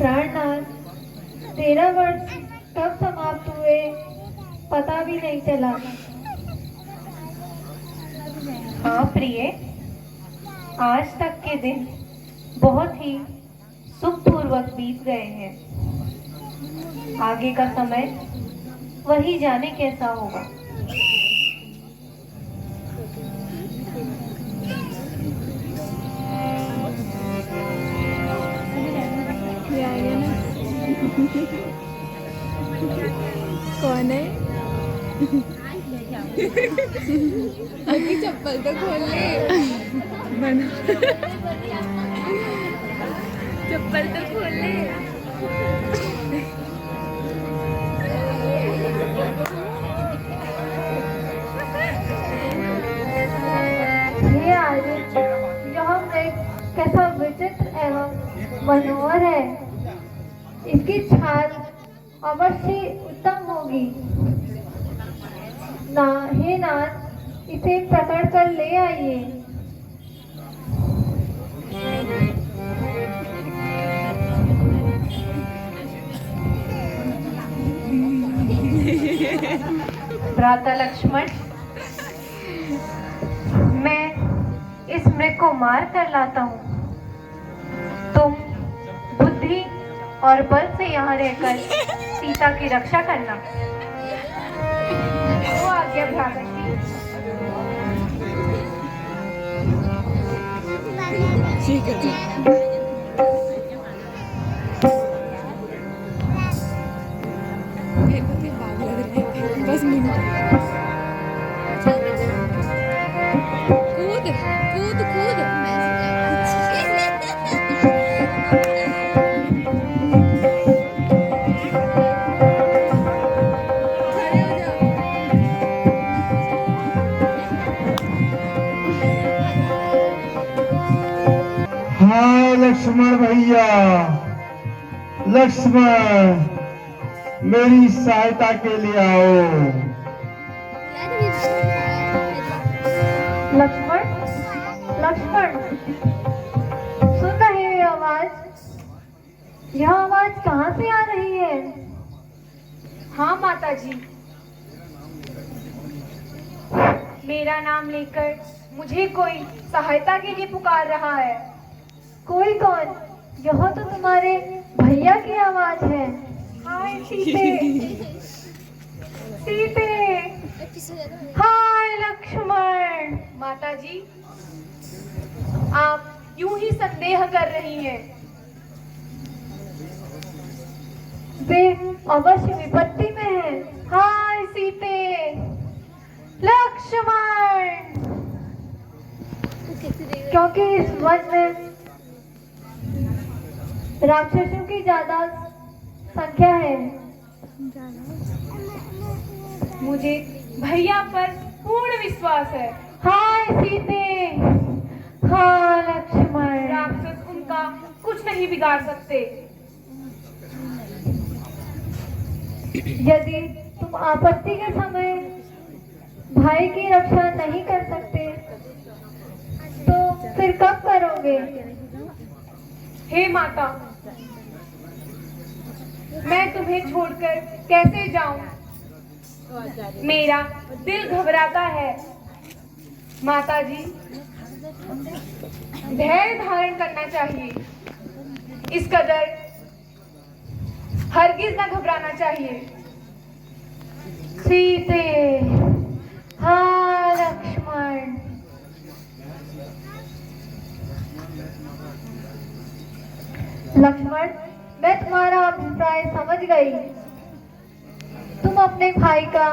प्राणनाथ 13 वर्ष कब समाप्त हुए पता भी नहीं चला। हाँ प्रिय, आज तक के दिन बहुत ही सुखपूर्वक बीत गए हैं। आगे का समय वही जाने कैसा होगा। कौन है? अभी चप्पल तो खोल ले। चप्पल तो खोल ले। ये आदित्य यह मृग कैसा विचित्र एवं मनोहर है। इसकी छाल अवश्य उत्तम होगी। हे नाथ, इसे पकड़ कर ले आइए। भ्राता लक्ष्मण, मैं इस मृग को मार कर लाता हूँ। तुम बुद्धि और बल से यहाँ रहकर सीता की रक्षा करना। वो आज्ञा भ्राता की। ठीक है। मेरे को तो भाग लग रहे थे। बस मिनट। कूद कूद कूद। हाँ लक्ष्मण भैया, लक्ष्मण मेरी सहायता के लिए आओ। लक्ष्मण, लक्ष्मण, सुन रहे हो ये आवाज? यह आवाज कहाँ से आ रही है? हाँ माता जी, मेरा नाम लेकर मुझे कोई सहायता के लिए पुकार रहा है। कोई कौन? यह तो तुम्हारे भैया की आवाज है। हाय सीते, सीते, हाय लक्ष्मण। माता जी, आप यूं ही संदेह कर रही हैं। वे अवश्य विपत्ति में है। हाय सीते, लक्ष्मण, क्योंकि इस वन में राक्षसों की ज्यादा संख्या है। मुझे भैया पर पूर्ण विश्वास है। हाय सीते, हाँ लक्ष्मण। राक्षस उनका कुछ नहीं बिगाड़ सकते। यदि तुम आपत्ति के समय भाई की रक्षा नहीं कर सकते तो फिर कब करोगे? हे माता, मैं तुम्हें छोड़कर कैसे जाऊं? मेरा दिल घबराता है। माता जी, धैर्य धारण करना चाहिए। इस कदर हरगिज न घबराना चाहिए। सीते, हाँ लक्ष्मण। लक्ष्मण, मैं तुम्हारा अभिप्राय समझ गई। तुम अपने भाई का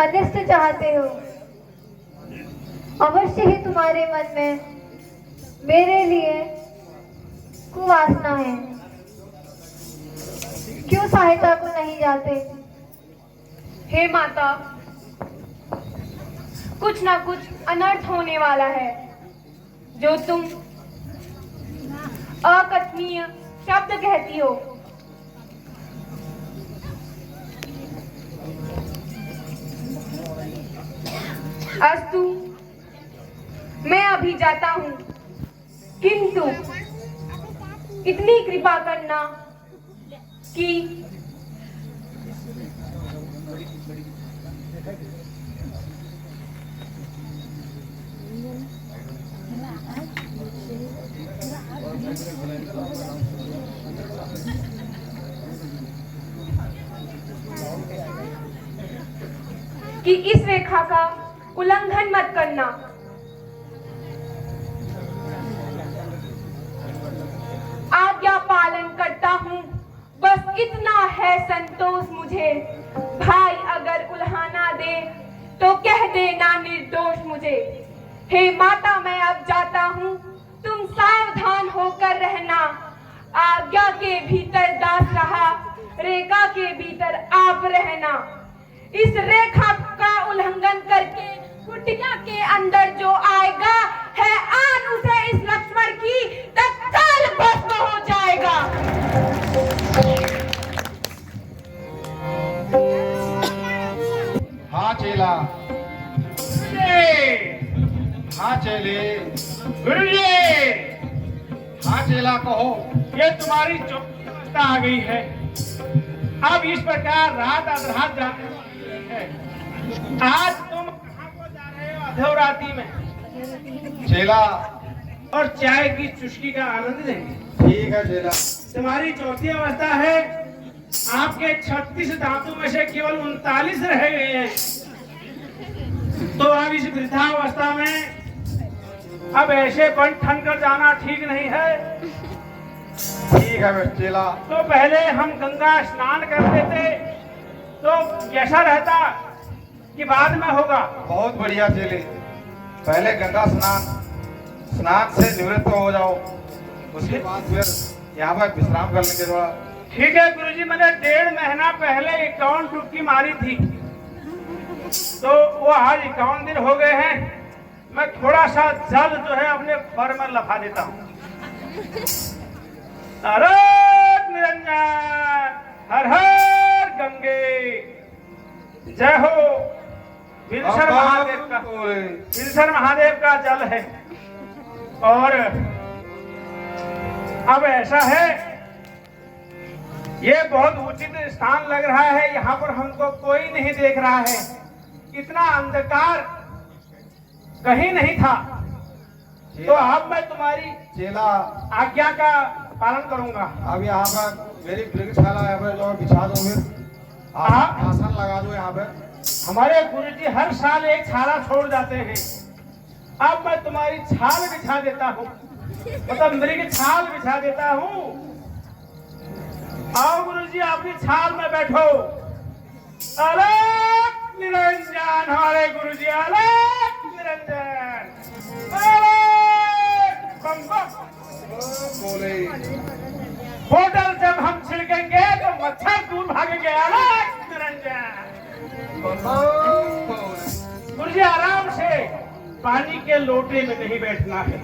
अनिष्ट चाहते हो। अवश्य ही तुम्हारे मन में मेरे लिए कुवासना है। क्यों सहायता को नहीं जाते? हे माता, कुछ ना कुछ अनर्थ होने वाला है। जो तुम अकथनीय शब्द कहती हो। अस्तु, मैं अभी जाता हूँ, किंतु इतनी कृपा करना कि इस रेखा का उल्लंघन मत करना। आज्ञा पालन करता हूँ, बस इतना है संतोष मुझे। भाई अगर उल्हाना दे तो कह देना निर्दोष मुझे। हे माता, मैं अब जाता हूँ, तुम सावधान होकर रहना। आज्ञा के भीतर दास रहा, रेखा के भीतर आप रहना। इस रेखा का उल्लंघन करके कुटिया के अंदर जो आएगा है आन, उसे इस लक्ष्मण की तत्काल भस्म हो जाएगा। हाँ चेला, हाँ चेले, गुरुजी, हाँ चेला कहो। ये तुम्हारी चौथी अवस्था आ गई है। अब इस प्रकार रात अधरात जाने वाली है। आज तुम कहाँ को जा रहे हो? अधोराती में चेला, और चाय की चुस्की का आनंद लेंगे। ठीक है चेला। तुम्हारी चौथी अवस्था है। आपके 36 धातु में से केवल 39 रह गए हैं। तो अब इस वृद्धावस्था में अब ऐसे बन ठन कर जाना ठीक नहीं है। ठीक है चेला। तो पहले हम गंगा स्नान कर लेते तो कैसा रहता कि बाद में होगा? बहुत बढ़िया चेले, पहले गंगा स्नान से निवृत्त हो जाओ, उसके बाद फिर यहाँ पर विश्राम कर लेंगे थोड़ा। ठीक है गुरुजी, मैंने 1.5 महीना पहले 51 डुबकी मारी थी, तो वो आज 51 दिन हो गए हैं। मैं थोड़ा सा जल जो है अपने फर में लफा देता हूँ। नारायण निरंजन, हर हर गंगे, जय हो। विल्सर महादेव का जल है। और अब ऐसा है, ये बहुत उचित स्थान लग रहा है। यहाँ पर हमको कोई नहीं देख रहा है। इतना अंधकार कहीं नहीं था। तो अब मैं तुम्हारी चेला आज्ञा का पालन करूंगा। अब यहाँ पर मेरी वृक्षशाला यहाँ पर जो बिछा दो, फिर आसन लगा दो यहाँ पर। हमारे गुरुजी हर साल एक छाला छोड़ जाते हैं, अब मैं तुम्हारी छाल बिछा देता हूँ, मतलब मृग छाल बिछा देता हूँ। आओ गुरुजी अपनी छाल में बैठो। अलग निरंजन हमारे गुरुजी, अलग निरंजन, अलग बम बम। बोले होटल जब हम छिड़केंगे तो मच्छर दूर भागेंगे, अलग निरंजन। गुरुजी आराम से, पानी के लोटे में नहीं बैठना है।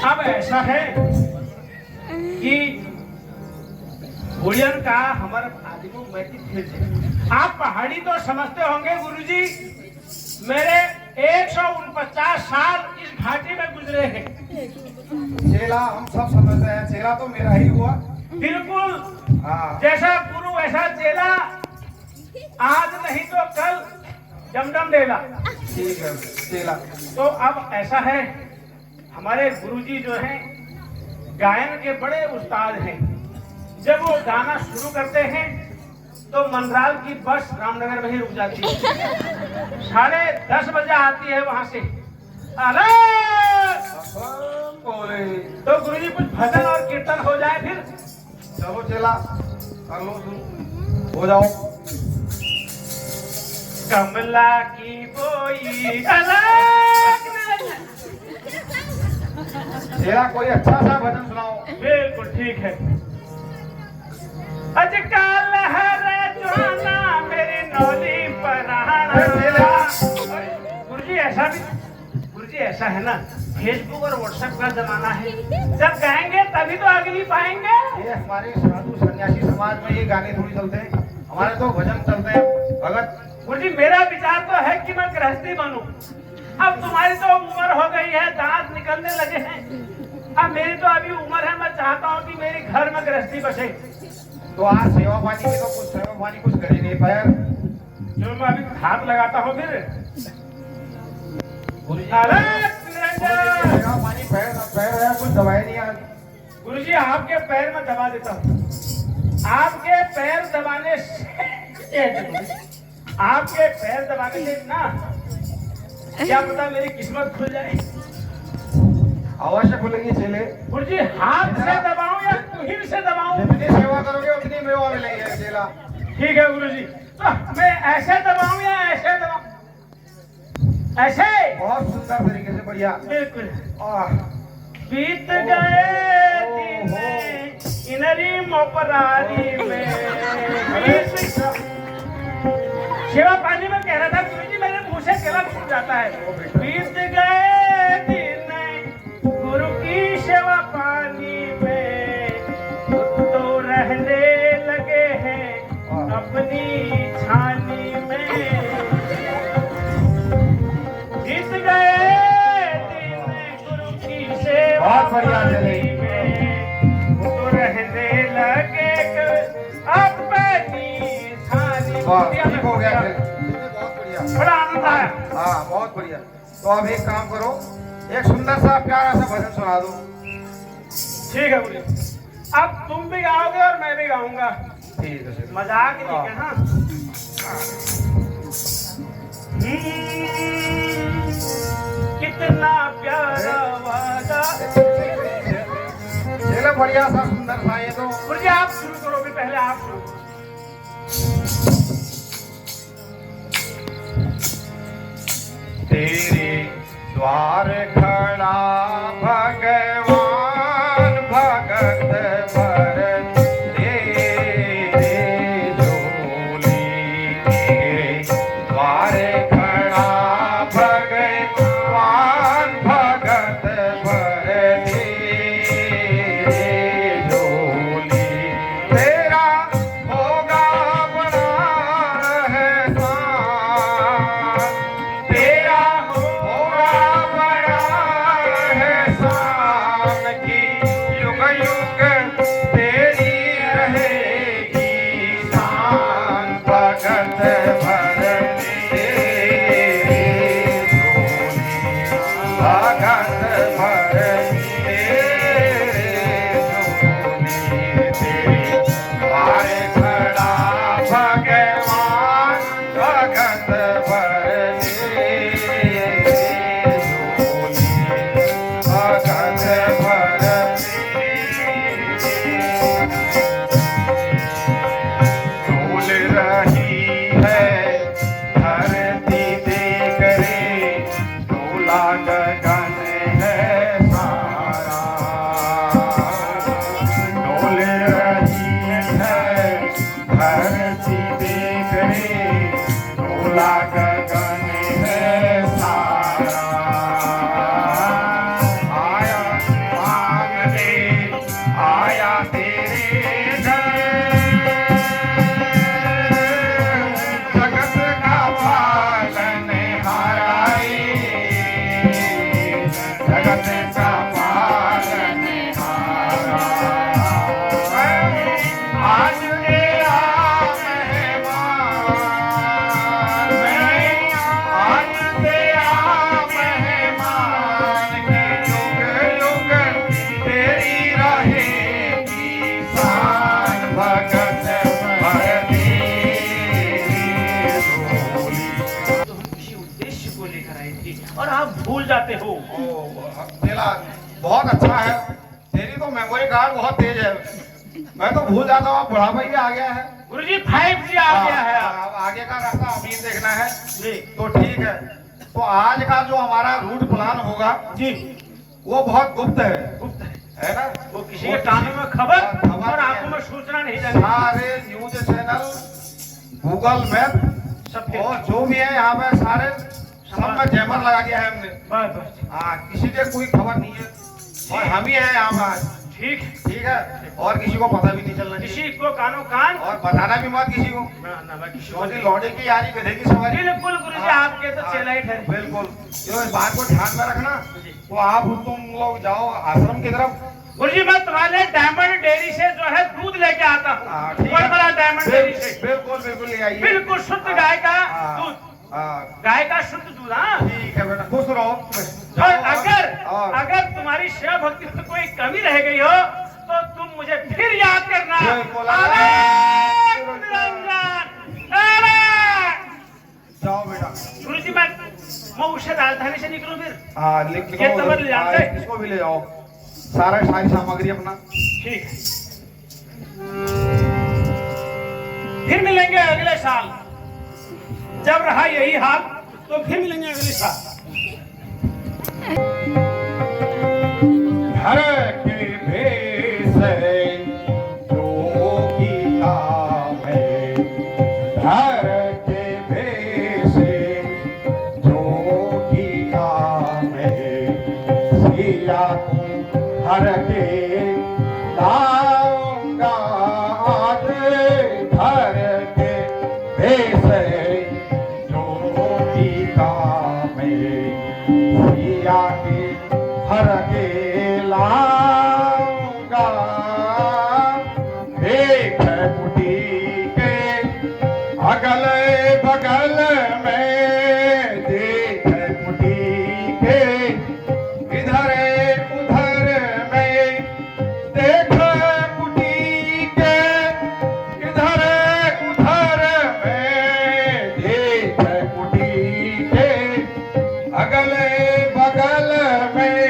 अब ऐसा है कि भोजन का हमारा आदिमो मैथिल, आप पहाड़ी तो समझते होंगे गुरुजी, मेरे 149 साल इस घाटी में गुजरे हैं। चेला हम सब समझते हैं, चेला तो मेरा ही हुआ। बिल्कुल, हाँ जैसा गुरु वैसा चेला, आज नहीं तो कल डमडम डेला। ठीक है चेला। तो अब ऐसा है, हमारे गुरुजी जो हैं गायन के बड़े उस्ताद हैं। जब वो गाना शुरू करते हैं तो मनराल की बस रामनगर में ही रुक जाती है, 10:30 बजे आती है वहां से। बोले तो गुरुजी कुछ भजन और कीर्तन हो जाए, फिर चलो चेला कर लो शुरू, हो जाओ। कमला की बोई अलग। चेला कोई अच्छा सा भजन सुनाओ। बिल्कुल ठीक है। अजकल लहर जुआना मेरी नौली पर गुरुजी ऐसा भी, गुरुजी ऐसा है ना, फेसबुक और व्हाट्सएप का जमाना है, जब गाएंगे तभी तो अगली पाएंगे। ये हमारे साधु सन्यासी समाज में ये गाने थोड़ी चलते हैं, हमारे तो भजन चलते हैं भगत। गुरुजी मेरा विचार तो है कि मैं गृहस्थी बनूं। अब तुम्हारी तो उम्र हो गई है, दांत निकलने लगे हैं, अब मेरी तो अभी उम्र है, मैं चाहता हूँ कि मेरी घर में गृहस्थी बसे। तो आज सेवा पानी की तो कुछ सेवा पानी कुछ कर ही नहीं पाया, जो मैं अभी हाथ लगाता हूँ फिर। सेवा पानी पैर है, कुछ दवाई नहीं आ रही। गुरुजी आपके पैर में दबा देता हूँ, आपके पैर दबाने से, आपके पैर दबाने से ना, क्या पता मेरी किस्मत खुल जाए। अवश्य खुलेगी चेले। गुरुजी हाथ से दबाऊं या तुहिन से दबाऊं? जितनी सेवा करोगे उतनी मेवा मिलेगी चेला। ठीक है गुरुजी, तो मैं ऐसे दबाऊं या ऐसे दबाऊं? ऐसे? बहुत सुंदर तरीके से, बढ़िया। बिल्कुल। आह, बीत गए दिन इनरी मोपरारी में, सेवा पानी में कह रहा था गुरुजी, मेरे मुंह से केला छूट जाता है। बीत गए दिन गुरु की सेवा पानी में, तो रहने लगे हैं अपनी छानी में। बीत गए दिन गुरु की सेवा बहुत बढ़िया चले। पानी में, तो रहने लगे अपनी छानी वाह, में। ठीक हो गया चेले, बहुत बढ़िया, बड़ा आनंद आया। हाँ बहुत बढ़िया। तो अब एक काम करो, एक सुंदर सा प्यारा सा भजन सुना दो। ठीक है बोलिए, अब तुम भी गाओगे और मैं भी गाऊंगा, ठीक है चेले। मजाक नहीं है। हाँ कितना प्यारा वादा। चेले बढ़िया सा सुंदर सा ये तो। बोलिए आप शुरू करोगे, पहले आप शुरू। तेरे द्वार खड़ा भगवान भगत भर तेरे झोली, तेरे द्वार खड़ा भगवान भगत भर तेरे झोली। तेरा होगा बड़ा एहसान, तेरा होगा बड़ा एहसान की युग युग तेरी रहेगी शान। भगत भर तेरे झोली, भगत आया तेरे दर जगत का पालन हाराए जगत का पालन हारा आज तेरा मेहमान मैं आज तेरा मेहमान की युग युग तेरी रहेगी शान भगत भरती डोली। तो हम किसी उद्देश्य को लेकर आए थे और आप भूल जाते हो। तेरा बहुत अच्छा है, तेरी तो मेमोरी कार्ड बहुत तेज है। मैं तो भूल जाता हूँ, बुढ़ापा ही आ गया है। गुरुजी 5G आ गया है। अब आगे का रास्ता अभी देखना है जी तो ठीक है। तो आज का जो हमारा रूट प्लान होगा जी वो बहुत गुप्त है, गुप्त है है ना। वो किसी के कानों में खबर और आंखों में सूचना नहीं जाएगी। सारे न्यूज चैनल, गूगल मैप सबके और जो भी है यहाँ पे सारे सब में जैमर लगा दिया है हमने। बस बस हाँ, किसी के कोई खबर नहीं है और हम ही है यहाँ पे आज। ठीक ठीक है, और किसी को पता भी नहीं चलना चाहिए किसी को कानो कान और बताना भी मत किसी को, ना ना मैं किसी को क्योंकि लौटे की यारी गधे की सवारी। बिल्कुल गुरुजी आपके तो चेला ही ठहरे। बिल्कुल, जो इस बात को ध्यान में रखना। तो आप तुम लोग जाओ आश्रम की तरफ। गुरुजी मैं तुम्हारे लिए डायमंड डेयरी से जो है दूध लेके आता हाँ, हूँ। ठीक बहुत है। बड़ा डायमंड डेयरी से बिल्कुल बिल्कुल ले आइए। बिल्कुल शुद्ध गाय का हाँ, दूध, हाँ, गाय का शुद्ध दूध। हाँ ठीक है बेटा, खुश रहो। और अगर और- अगर तुम्हारी सेवा भक्ति में कोई कमी रह गई हो तो तुम मुझे फिर याद करना। बिल्कुल। अरे निरंजन, अरे! जाओ बेटा। गुरुजी मैं उसे राजधानी से निकलूं फिर। हाँ, लिख ये तमर ले जाते हैं। इसको भी ले जाओ, सारी सामग्री अपना। ठीक है, फिर मिलेंगे अगले साल। जब रहा यही हाल तो फिर मिलेंगे अगले साल। घर के भेष जोगी काम है, घर के भेष जोगी काम है, सिया को हर के लाऊंगा आज, घर के भेष जोगी काम है, सिया के हर के लाऊंगा, देख कुटी के अगल बगल में, देख कुटी के इधर उधर में, देख कुटी के इधर उधर में, देख कुटी के अगल बगल में,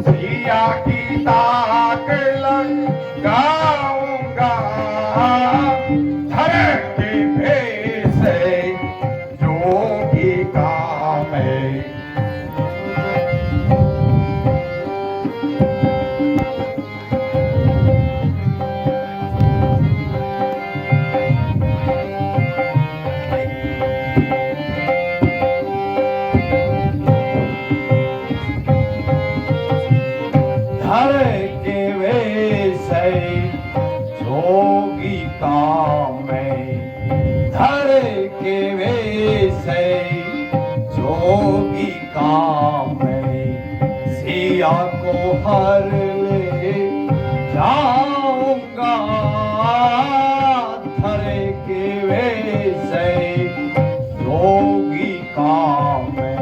सिया की ताक लगाऊंगा, धर के भेष जोगी काम है। धर के वेश जोगी काम है, धर के वेश जोगी काम है, सिया को हर ले जाऊंगा, धर के वेश जोगी काम है,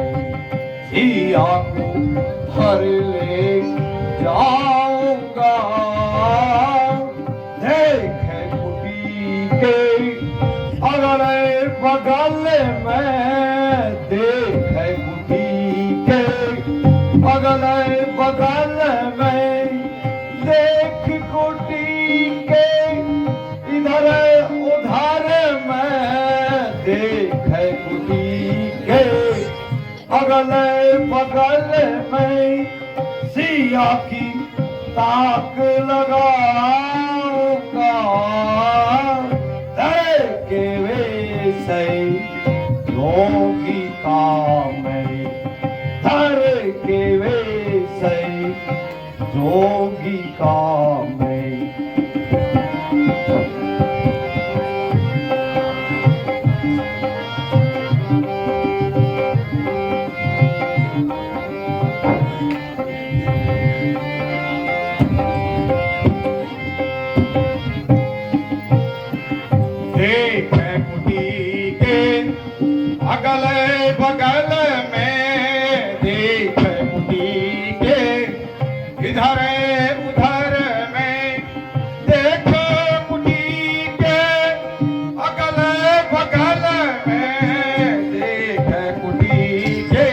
सिया को हर ले जाऊंगा, देख कुटी के अगल बगल में, देख कुटी के अगल बगल में, देख कुटी के इधर उधर में, देख कुटी के अगल बगल में, सिया की ताक लगाऊंगा, धर के वेश जोगी काम है, धर के वेश जोगी काम में। देख कुटी के अगल बगल में, देख कुटी के इधर उधर में, देख कुटी के अगल बगल में, देख कुटी के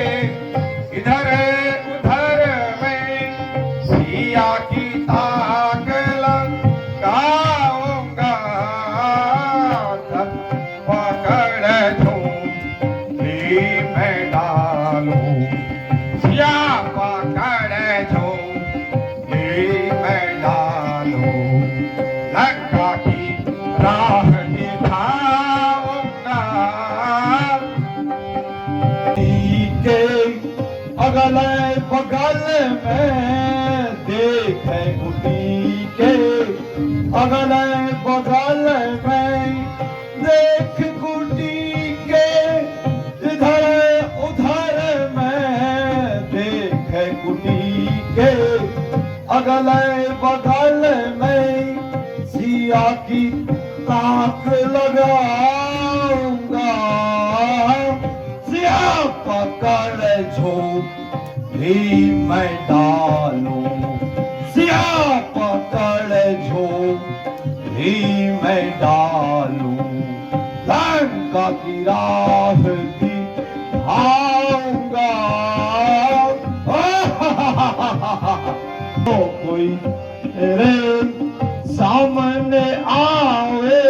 इधर उधर में, सिया की ताक लगाऊंगा, पकड़ झोली में डालूं, सिया पकड़ झोली में डालूं, लंका की राह दिखाऊंगा। के अगल बगल में, देख कुटी के अगल बगल में, देख कुटी के इधर उधर में, देख कुटी के अगल बगल में, सिया की ताक लगाऊंगा, सिया पकड़ झोली मैं डालूं, सिया पकड़ झोली मैं डालूं, लंका की राह दिखाऊंगा। तो कोई तेरे सामने आवे,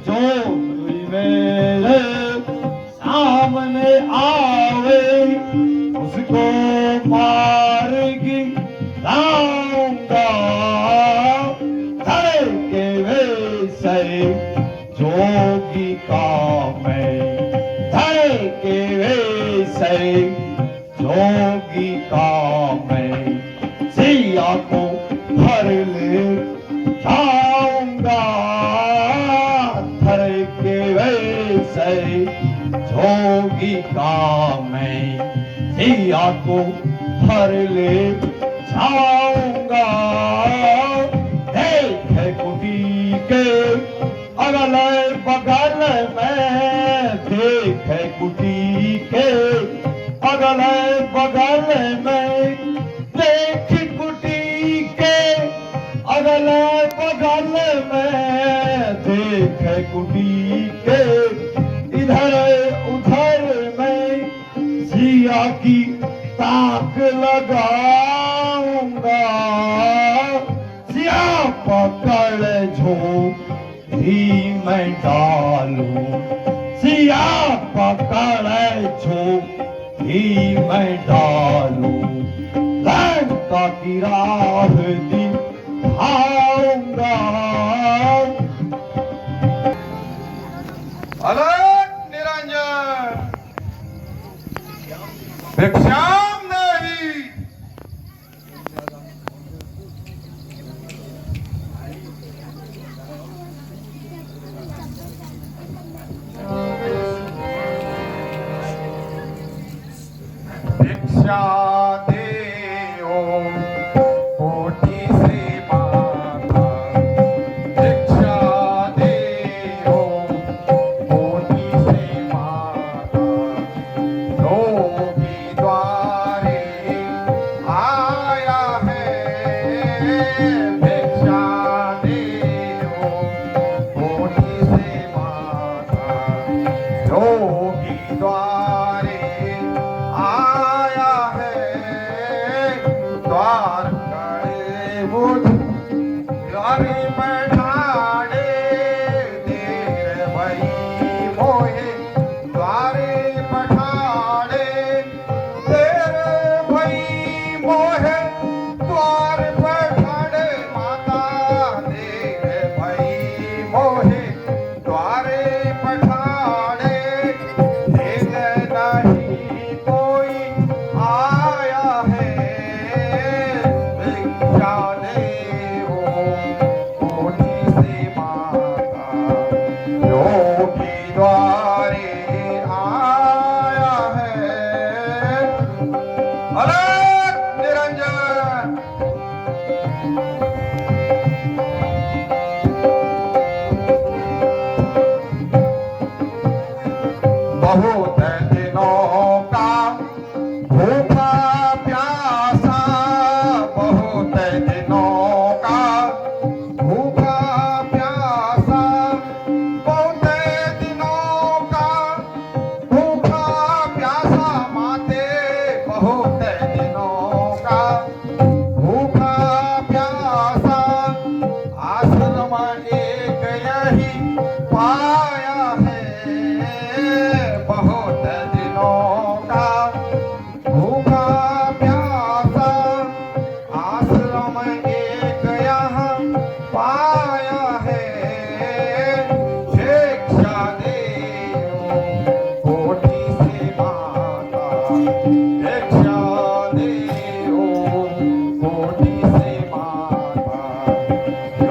जो कोई मेरे सामने आवे, उसको मार गिराऊंगा, धड़े के वैसे जोगी का मैं, धड़े के वैसे जोगी का मैं, सिया को भर ले जाऊंगा, धड़े के वैसे जोगी का मैं, सिया को भर ले जाऊंगा। देख कुटी के अगल बगल में, देख कुटी के अगल बगल में, देख कुटी के अगल बगल में, देख कुटी के इधर उधर में, सिया की ताक लगाऊंगा, सिया पकड़ झोली मैं डालूं, सिया पकड़ झोली मैं डालूं, लंका की राह दिखाऊंगा। अलग निरंजन भिक्षाम नहीं। भिक्षा देओ कोटि से माता, भिक्षा देओ कोटि से माता, योगी द्वारे आया है, भिक्षा देओ कोटि से माता, योगी द्वारे आया है, द्वार करे बुध द्वारे बैठाड़े, देर भई मोहे द्वारे बैठाड़े, देर भई मोहे द्वार बैठाड़े, माता देर भई मोहे द्वारे बैठाड़े, देख नहीं कोई आया है, भिक्षा देओ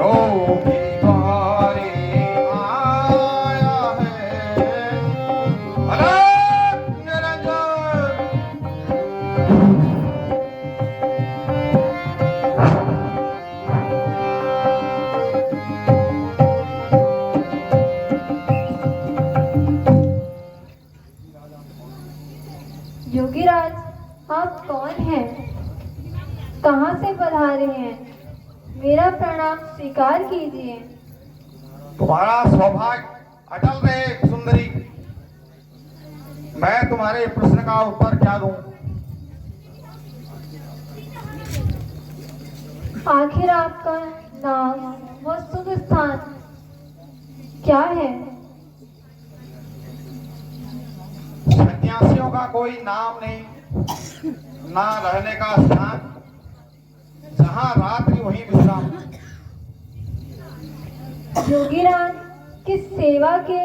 योगी द्वारे आया है अलग निरंजन। योगीराज, आप कौन हैं? कहाँ से पधारे हैं? मेरा प्रणाम स्वीकार कीजिए। तुम्हारा सौभाग्य अटल रहे सुंदरी। मैं तुम्हारे प्रश्न का उत्तर क्या दूं? आखिर आपका नाम व शुभ स्थान क्या है? सन्यासियों का कोई नाम नहीं, ना रहने का स्थान, जहां रात्रि वहीं विश्राम। योगीराज, किस सेवा के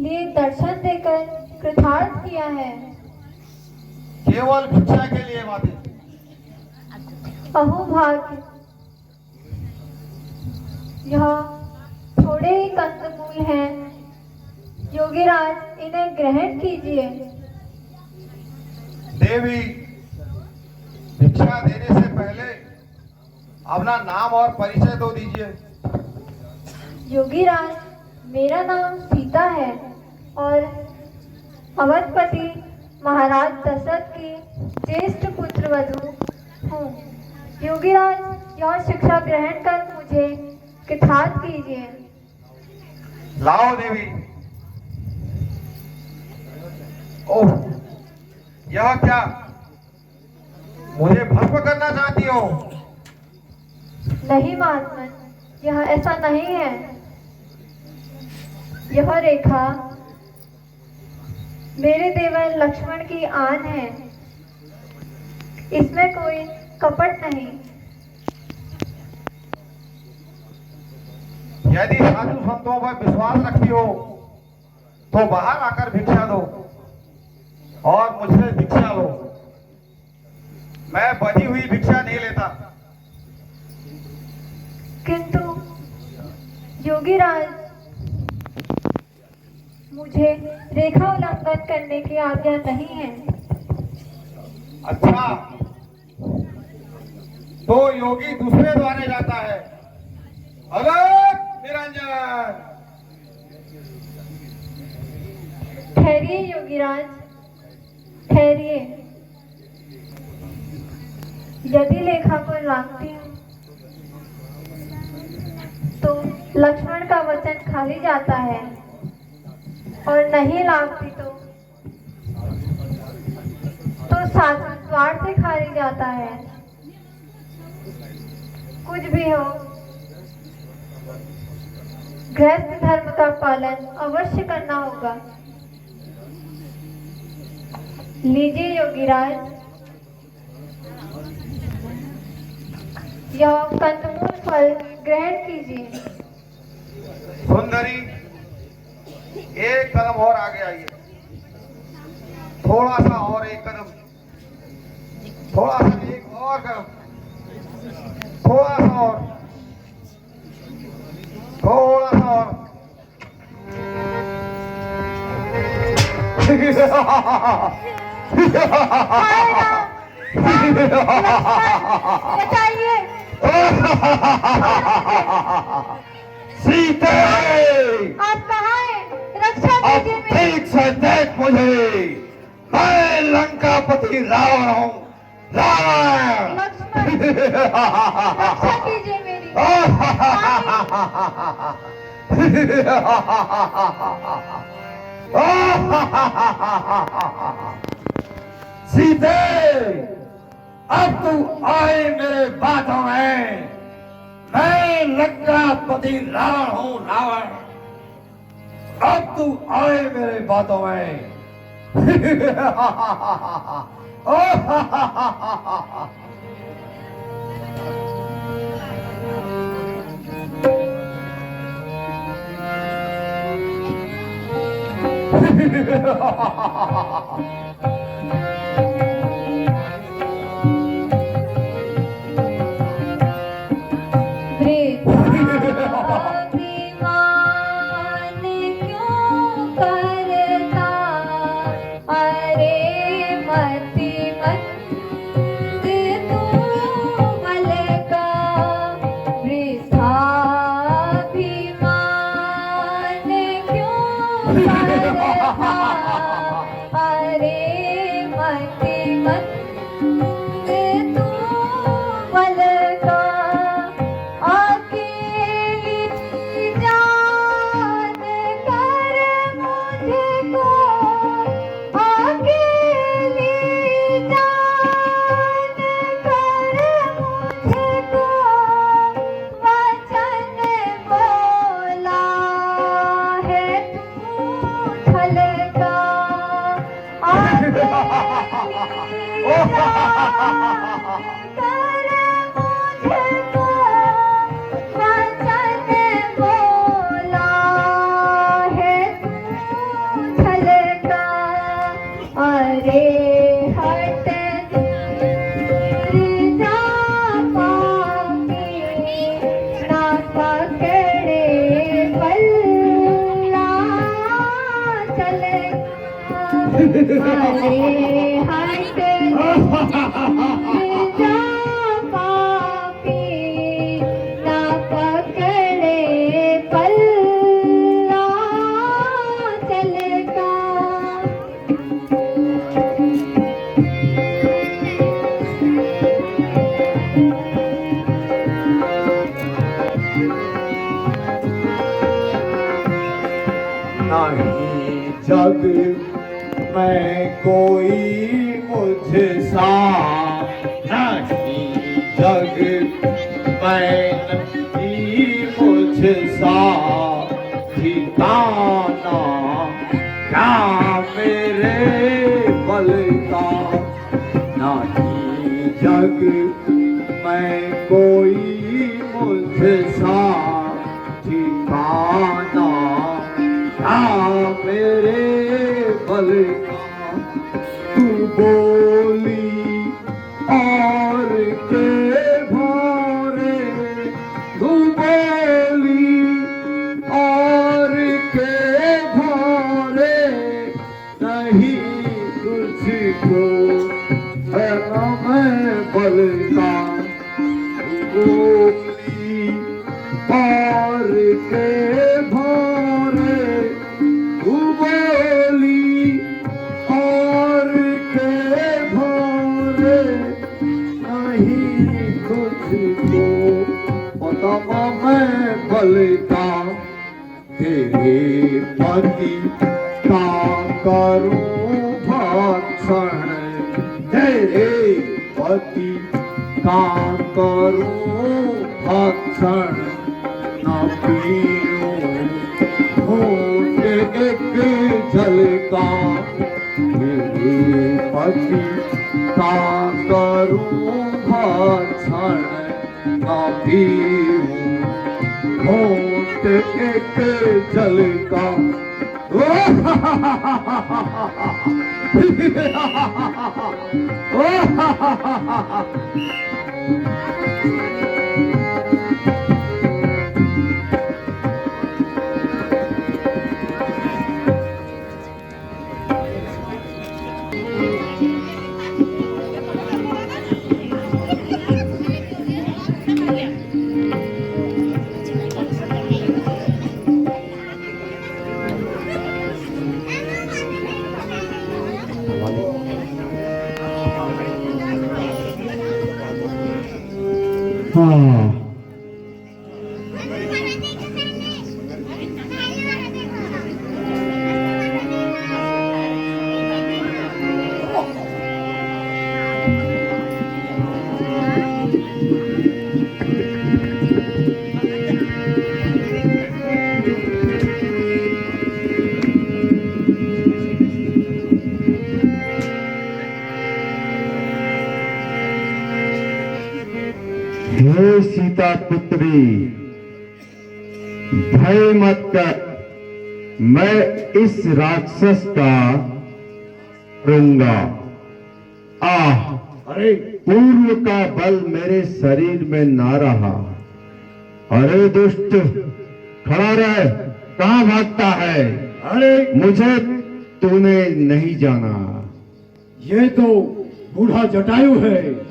लिए दर्शन देकर कृतार्थ किया है? केवल भिक्षा के लिए बातें। अहो भाग्य, यह थोड़े ही कंदमूल हैं। योगीराज, इन्हें ग्रहण कीजिए। देवी, भिक्षा देने से पहले अपना नाम और परिचय तो दीजिए। योगीराज, मेरा नाम सीता है और अवधपति महाराज दशरथ की ज्येष्ठ पुत्र वधू हूँ। योगीराज, यह शिक्षा ग्रहण कर मुझे कृतार्थ कीजिए। लाओ देवी। ओह, यह क्या? मुझे भस्म करना चाहती हो? नहीं महात्मन, यह ऐसा नहीं है। यह रेखा मेरे देवर लक्ष्मण की आन है। इसमें कोई कपट नहीं। यदि साधु संतों पर विश्वास रखती हो तो बाहर आकर भिक्षा दो और मुझसे भिक्षा लो। मैं बधी हुई भिक्षा नहीं लेता। किंतु योगीराज, मुझे रेखा उल्लंघन करने की आज्ञा नहीं है। अच्छा, तो योगी दूसरे द्वारे जाता है। अलग निरंजन। ठहरिए योगीराज, ठहरिए। यदि लेखा को लांघती हूँ तो लक्ष्मण का वचन खाली जाता है, और नहीं लांघती तो शासन द्वार से खाली जाता है। कुछ भी हो, गृहस्थ धर्म का पालन अवश्य करना होगा। लीजिए योगीराज, यह कंदमूल फल ग्रहण कीजिए। सुंदरी, एक कदम और आगे आइए। थोड़ा सा और, एक कदम, थोड़ा सा, एक और कदम, थोड़ा सा और, थोड़ा सा और। बताइए। सीते, आप कहाँ हैं? रक्षा अब कीजिए मेरी। ठीक से देख मुझे। मैं लंकापति रावण हूँ, रावण। लक्ष्मण, रक्षा कीजिए मेरी। सीते, अब तू आए मेरे बातों में। मैं लंकापति रावण हूँ, रावण। अब तू आए मेरे बातों में। ब्रेक। अभिमान क्यों करता, अरे मति मंद तू बल का, वृथाभिमान क्यों करता, अरे मति मंद तू बल का, अकेली जान कर मुझको, अकेली जान कर मुझको, वचन बोला है तू छल का, अकेली जान कर मुझको, वचन बोला है तू छल का, अरे हट दूर जा पापी, ना पकड़े पल्ला चलेगा, अरे हट दूर जा पापी, ना पकड़े पल्ला चलेगा। नहीं जग में कोई मुझसा, नहीं जग में नहीं मुझसा ठिकाना, क्या मेरे बल का, नहीं जग में कोई मुझसा ठिकाना, मेरे बल का, तू बोली और के भोरे, तू बोली और के भोरे, नहीं तुझको है मैं बल का, तू बोली और के भोरे, तू बोली और के भोरे, नहीं तुझको पता मैं बल का, तेरे पति का करूं भक्षण, तेरे पति का करूं भक्षण, न पीऊं घूंट एक जल का, मेरे पति का करूं भक्षण, न पीऊं घूंट एक जल का। हे सीता पुत्री, भय मत कर, मैं इस राक्षस का करूंगा। अरे पूर्व का बल मेरे शरीर में ना रहा। अरे दुष्ट, खड़ा रह, कहाँ भागता है? अरे मुझे तूने नहीं जाना। ये तो बूढ़ा जटायु है।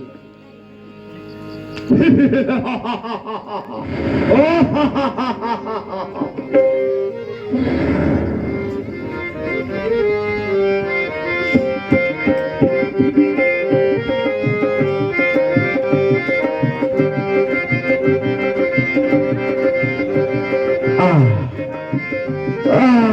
Ah.